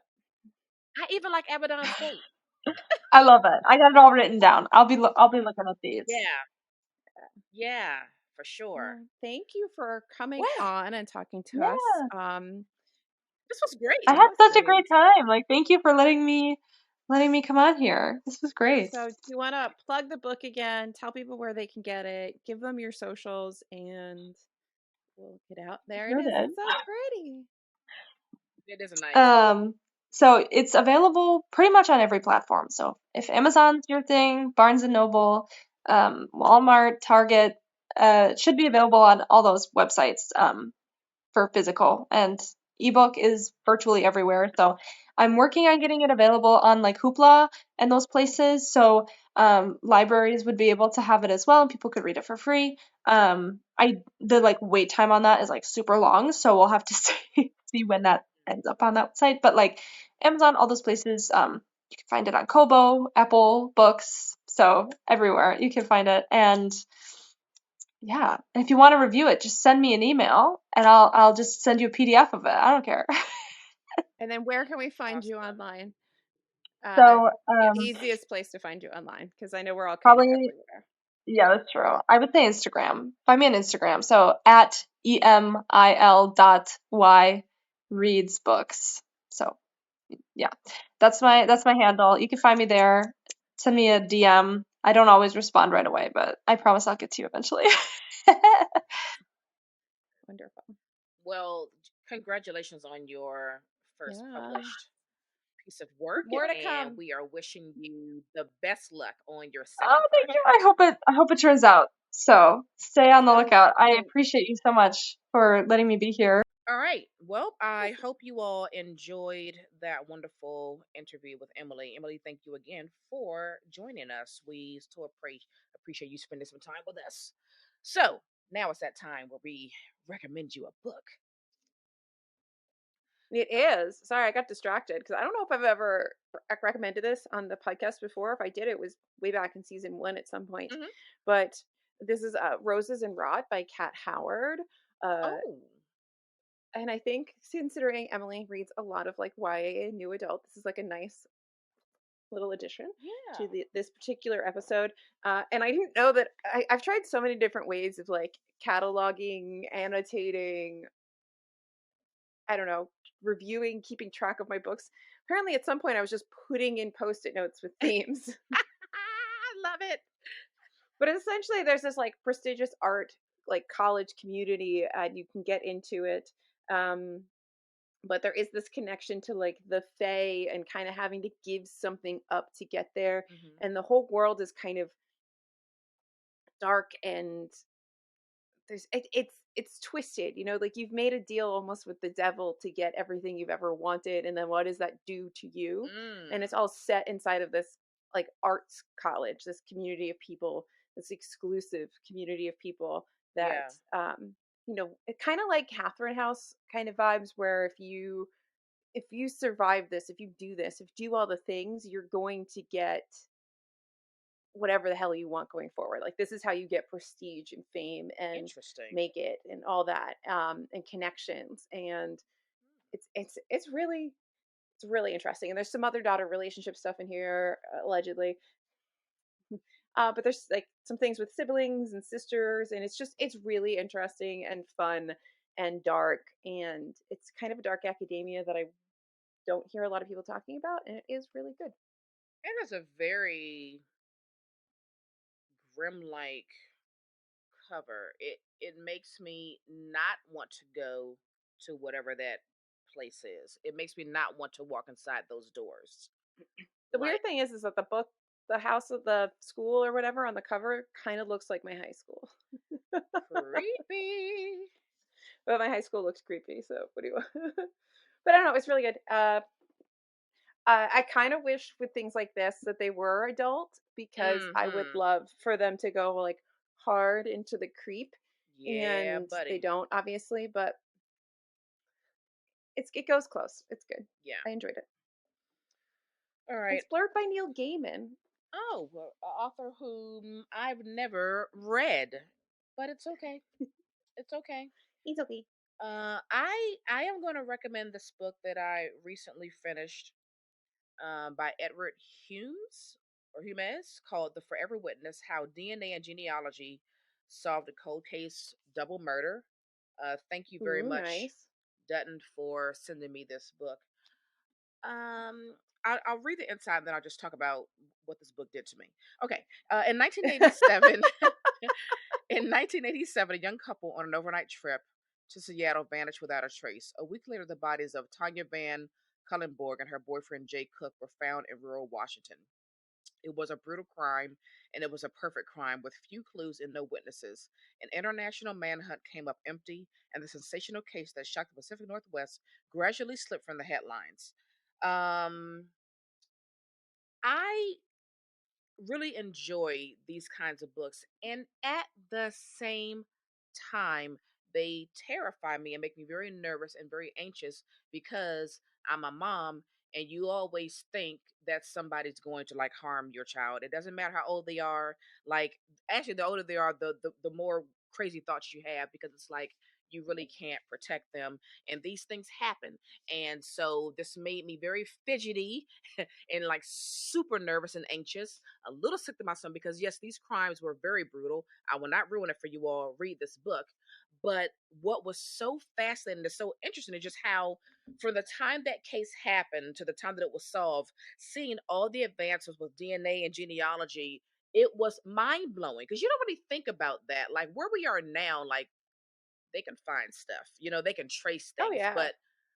I even like Abaddon Skate. I love it. I got it all written down. I'll be looking at these. Yeah, yeah, for sure. well, thank you for coming Well, on and talking to us. Yeah. this was great. I It had was such a great. great time. Like, thank you for letting me come on here. This was great. So, do you want to plug the book again? Tell people where they can get it. Give them your socials, and we'll get out. There it Sure is. did. It's so pretty. It is nice. Um, so it's available pretty much on every platform. So if Amazon's your thing, Barnes and Noble, Walmart, Target, it should be available on all those websites. For physical, and ebook is virtually everywhere. So I'm working on getting it available on like Hoopla and those places. So libraries would be able to have it as well, and people could read it for free. The like wait time on that is like super long, so we'll have to see when that ends up on that site. But like Amazon, all those places, you can find it on Kobo, Apple Books, so everywhere you can find it. And yeah, and if you want to review it, just send me an email and I'll just send you a PDF of it. I don't care. And then, where can we find you Awesome. online? So, Yes. Easiest place to find you online, because I know we're all kind of probably, everywhere. yeah, that's true. I would say Instagram. Find me on Instagram. So at emil.y reads books. So yeah, that's my handle. You can find me there. Send me a DM. I don't always respond right away, but I promise I'll get to you eventually. Wonderful. Well, congratulations on your first Yeah. published piece of work, More to and come. we are wishing you the best luck on your Oh, second thank you. project. I hope it turns out. So stay on the Sounds lookout. I great. appreciate you so much for letting me be here. All right. Well, I hope you all enjoyed that wonderful interview with Emily. Emily, thank you again for joining us. We so appreciate you spending some time with us. So now it's that time where we recommend you a book. It is. Sorry, I got distracted because I don't know if I've ever recommended this on the podcast before. If I did, it was way back in season 1 at some point. Hmm. But this is Roses and Rot by Kat Howard. Uh, Oh, and I think, considering Emily reads a lot of like YA and new adult, this is like a nice little addition to yeah. this particular episode. And I didn't know that I've tried so many different ways of like cataloging, annotating, I don't know, reviewing, keeping track of my books. Apparently, at some point, I was just putting in post-it notes with themes. I love it. But essentially, there's this like prestigious art, like college community, and you can get into it. Um, but there is this connection to like the Fae and kind of having to give something up to get there. Hmm. And the whole world is kind of dark, and it's twisted, like you've made a deal almost with the devil to get everything you've ever wanted, and then what does that do to you? And it's Mm, all set inside of this like arts college, this community of people, this exclusive community of people that yeah. it kind of like Catherine House kind of vibes, where if you survive this, if you do this, if you do all the things, you're going to get whatever the hell you want going forward. Like, this is how you get prestige and fame and Interesting. make it and all that, and connections. And it's really interesting. And there's some mother daughter relationship stuff in here, allegedly. But there's like some things with siblings and sisters, and it's really interesting and fun and dark, and it's kind of a dark academia that I don't hear a lot of people talking about, and it is really good. It is a very grim-like cover. It makes me not want to go to whatever that place is. It makes me not want to walk inside those doors. The Like weird thing is that the house of the school or whatever on the cover kind of looks like my high school. creepy. But my high school looks creepy, so what do you want? But I don't know, it's really good. I kind of wish with things like this that they were adult, because I would Mhm. love for them to go like hard into the creep, Yeah, and they buddy. don't, obviously, but it goes close. It's good. Yeah. I enjoyed it. All It's right. blurred by Neil Gaiman. Oh, well, an author whom I've never read, but it's okay. It's okay. He's okay. I am going to recommend this book that I recently finished, by Edward Humes called "The Forever Witness: How DNA and Genealogy Solved a Cold Case Double Murder." Thank you very Ooh, much, nice. Dutton, for sending me this book. Um, I'll read the inside, and then I'll just talk about what this book did to me. Okay, in 1987, in 1987, a young couple on an overnight trip to Seattle vanished without a trace. A week later, the bodies of Tanya Van Cullenborg and her boyfriend Jay Cook were found in rural Washington. It was a brutal crime, and it was a perfect crime with few clues and no witnesses. An international manhunt came up empty, and the sensational case that shocked the Pacific Northwest gradually slipped from the headlines. Um, I really enjoy these kinds of books, and at the same time they terrify me and make me very nervous and very anxious because I'm a mom, and you always think that somebody's going to like harm your child. It doesn't matter how old they are. Like, actually, the older they are, the more crazy thoughts you have, because it's like you really can't protect them, and these things happen. And so this made me very fidgety and like super nervous and anxious, a little sick to my stomach, because yes, these crimes were very brutal. I will not ruin it for you all. Read this book. But what was so fascinating and so interesting is just how, from the time that case happened to the time that it was solved, seeing all the advancements with DNA and genealogy, it was mind blowing, because you don't really think about that. Like where we are now, like they can find stuff, they can trace Oh things. yeah. But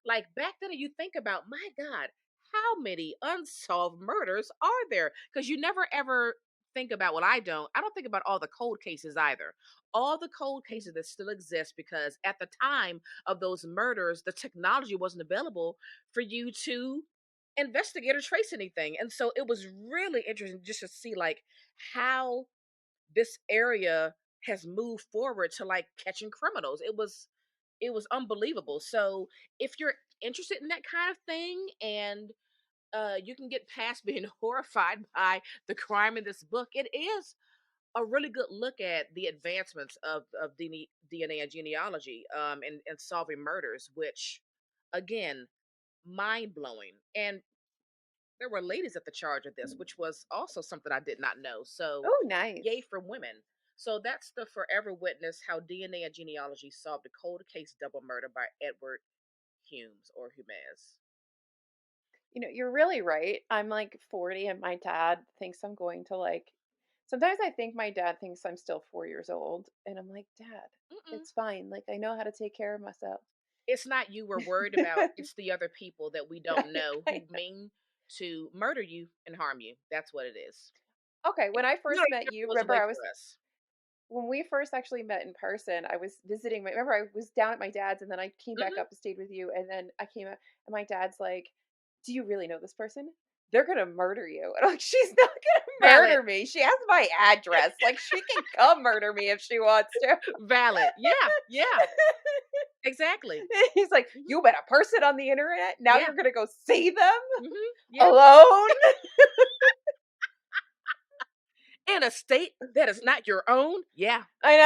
like back then, you think about, my God, how many unsolved murders are there? Because you never ever think about, well, I don't think about all the cold cases either. All the cold cases that still exist, because at the time of those murders, the technology wasn't available for you to investigate or trace anything. And so it was really interesting just to see like how this area has moved forward to like catching criminals. It was unbelievable. So if you're interested in that kind of thing, and you can get past being horrified by the crime in this book, it is a really good look at the advancements of DNA and genealogy, and solving murders, which again, mind blowing. And there were ladies at the charge of this, which was also something I did not know. So, Oh, nice. yay for women. So that's The Forever Witness: How DNA and Genealogy Solved a Cold Case Double Murder by Edward Humes. You're really right. I'm like 40 and my dad thinks I'm going to like sometimes I think my dad thinks I'm still 4 years old and I'm like, "Dad, Mm-mm. it's fine. Like I know how to take care of myself." It's not you we're worried about. It's the other people that we don't know I who mean to murder you and harm you. That's what it is. Okay, when I You first don't even met have to you, go to remember wait I was for us. when we first actually met in person, I was visiting remember I was down at my dad's and then I came back Hmm. up and stayed with you and then I came up and my dad's like, "Do you really know this person? They're gonna murder you." And I'm like, "She's not gonna Valid. murder me. She has my address. Like she can come murder me if she wants to." Valid. Yeah. Yeah. Exactly. He's like, Hmm. "You met a person on the internet. Now Yeah. you're gonna go see them Yeah. alone." In a state that is not your own. Yeah. I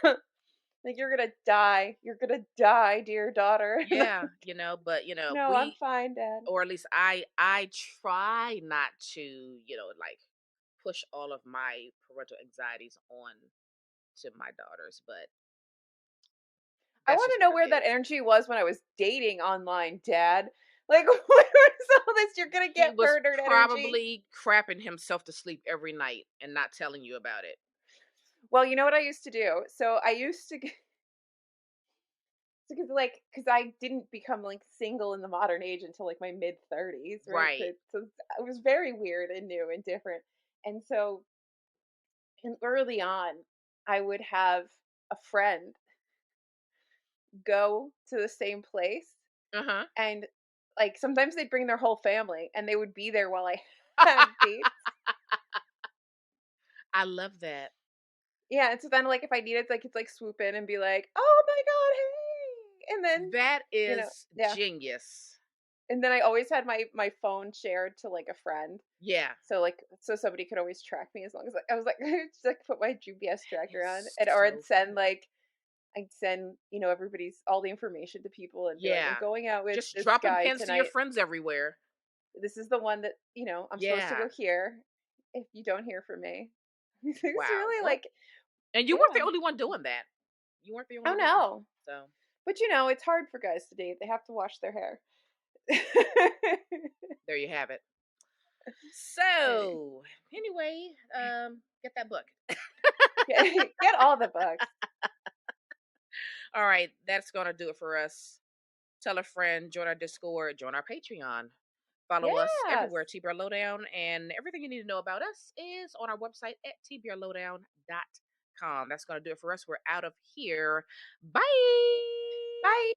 know. Like you're gonna die. You're gonna die, dear daughter. Yeah. But No, I'm we, fine, Dad. or at least I try not to, like push all of my parental anxieties on to my daughters, but I that's want just to know what it where that is. energy was when I was dating online, Dad. Like, where was all this "you're gonna He get was murdered" energy? probably crapping himself to sleep every night and not telling you about it. Well, you know what I used to do? So I used to, because I didn't become like single in the modern age until like my mid 30s, right? Right. So it was very weird and new and different. And so, and early on, I would have a friend go to the same place, Uh-huh. and like sometimes they'd bring their whole family, and they would be there while I had dates. I love that. Yeah, and so then like if I needed, I could like swoop in and be like, "Oh my god, hey!" And then That you know, is yeah. genius. And then I always had my phone shared to like a friend. Yeah. So somebody could always track me as long as I was like just like put my GPS tracker on It's and or I'd so send good. like I'd send, everybody's all the information to people and be like, I'm Yeah. going out with Just this dropping guy pins to your tonight. friends everywhere. This is the one that, I'm supposed to Yeah. go here if you don't hear from me. It's Wow. really Well, like, and you weren't the yeah. only one doing that. You weren't the Oh only one. no. So But it's hard for guys to date. They have to wash their hair. there you have it. Any- So anyway, get that book. Get all the books. All right, that's gonna do it for us. Tell a friend, join our Discord, join our Patreon. Follow us Yes. everywhere, TBR Lowdown, and everything you need to know about us is on our website at tbrlowdown.com. That's going to do it for us. We're out of here. Bye. Bye.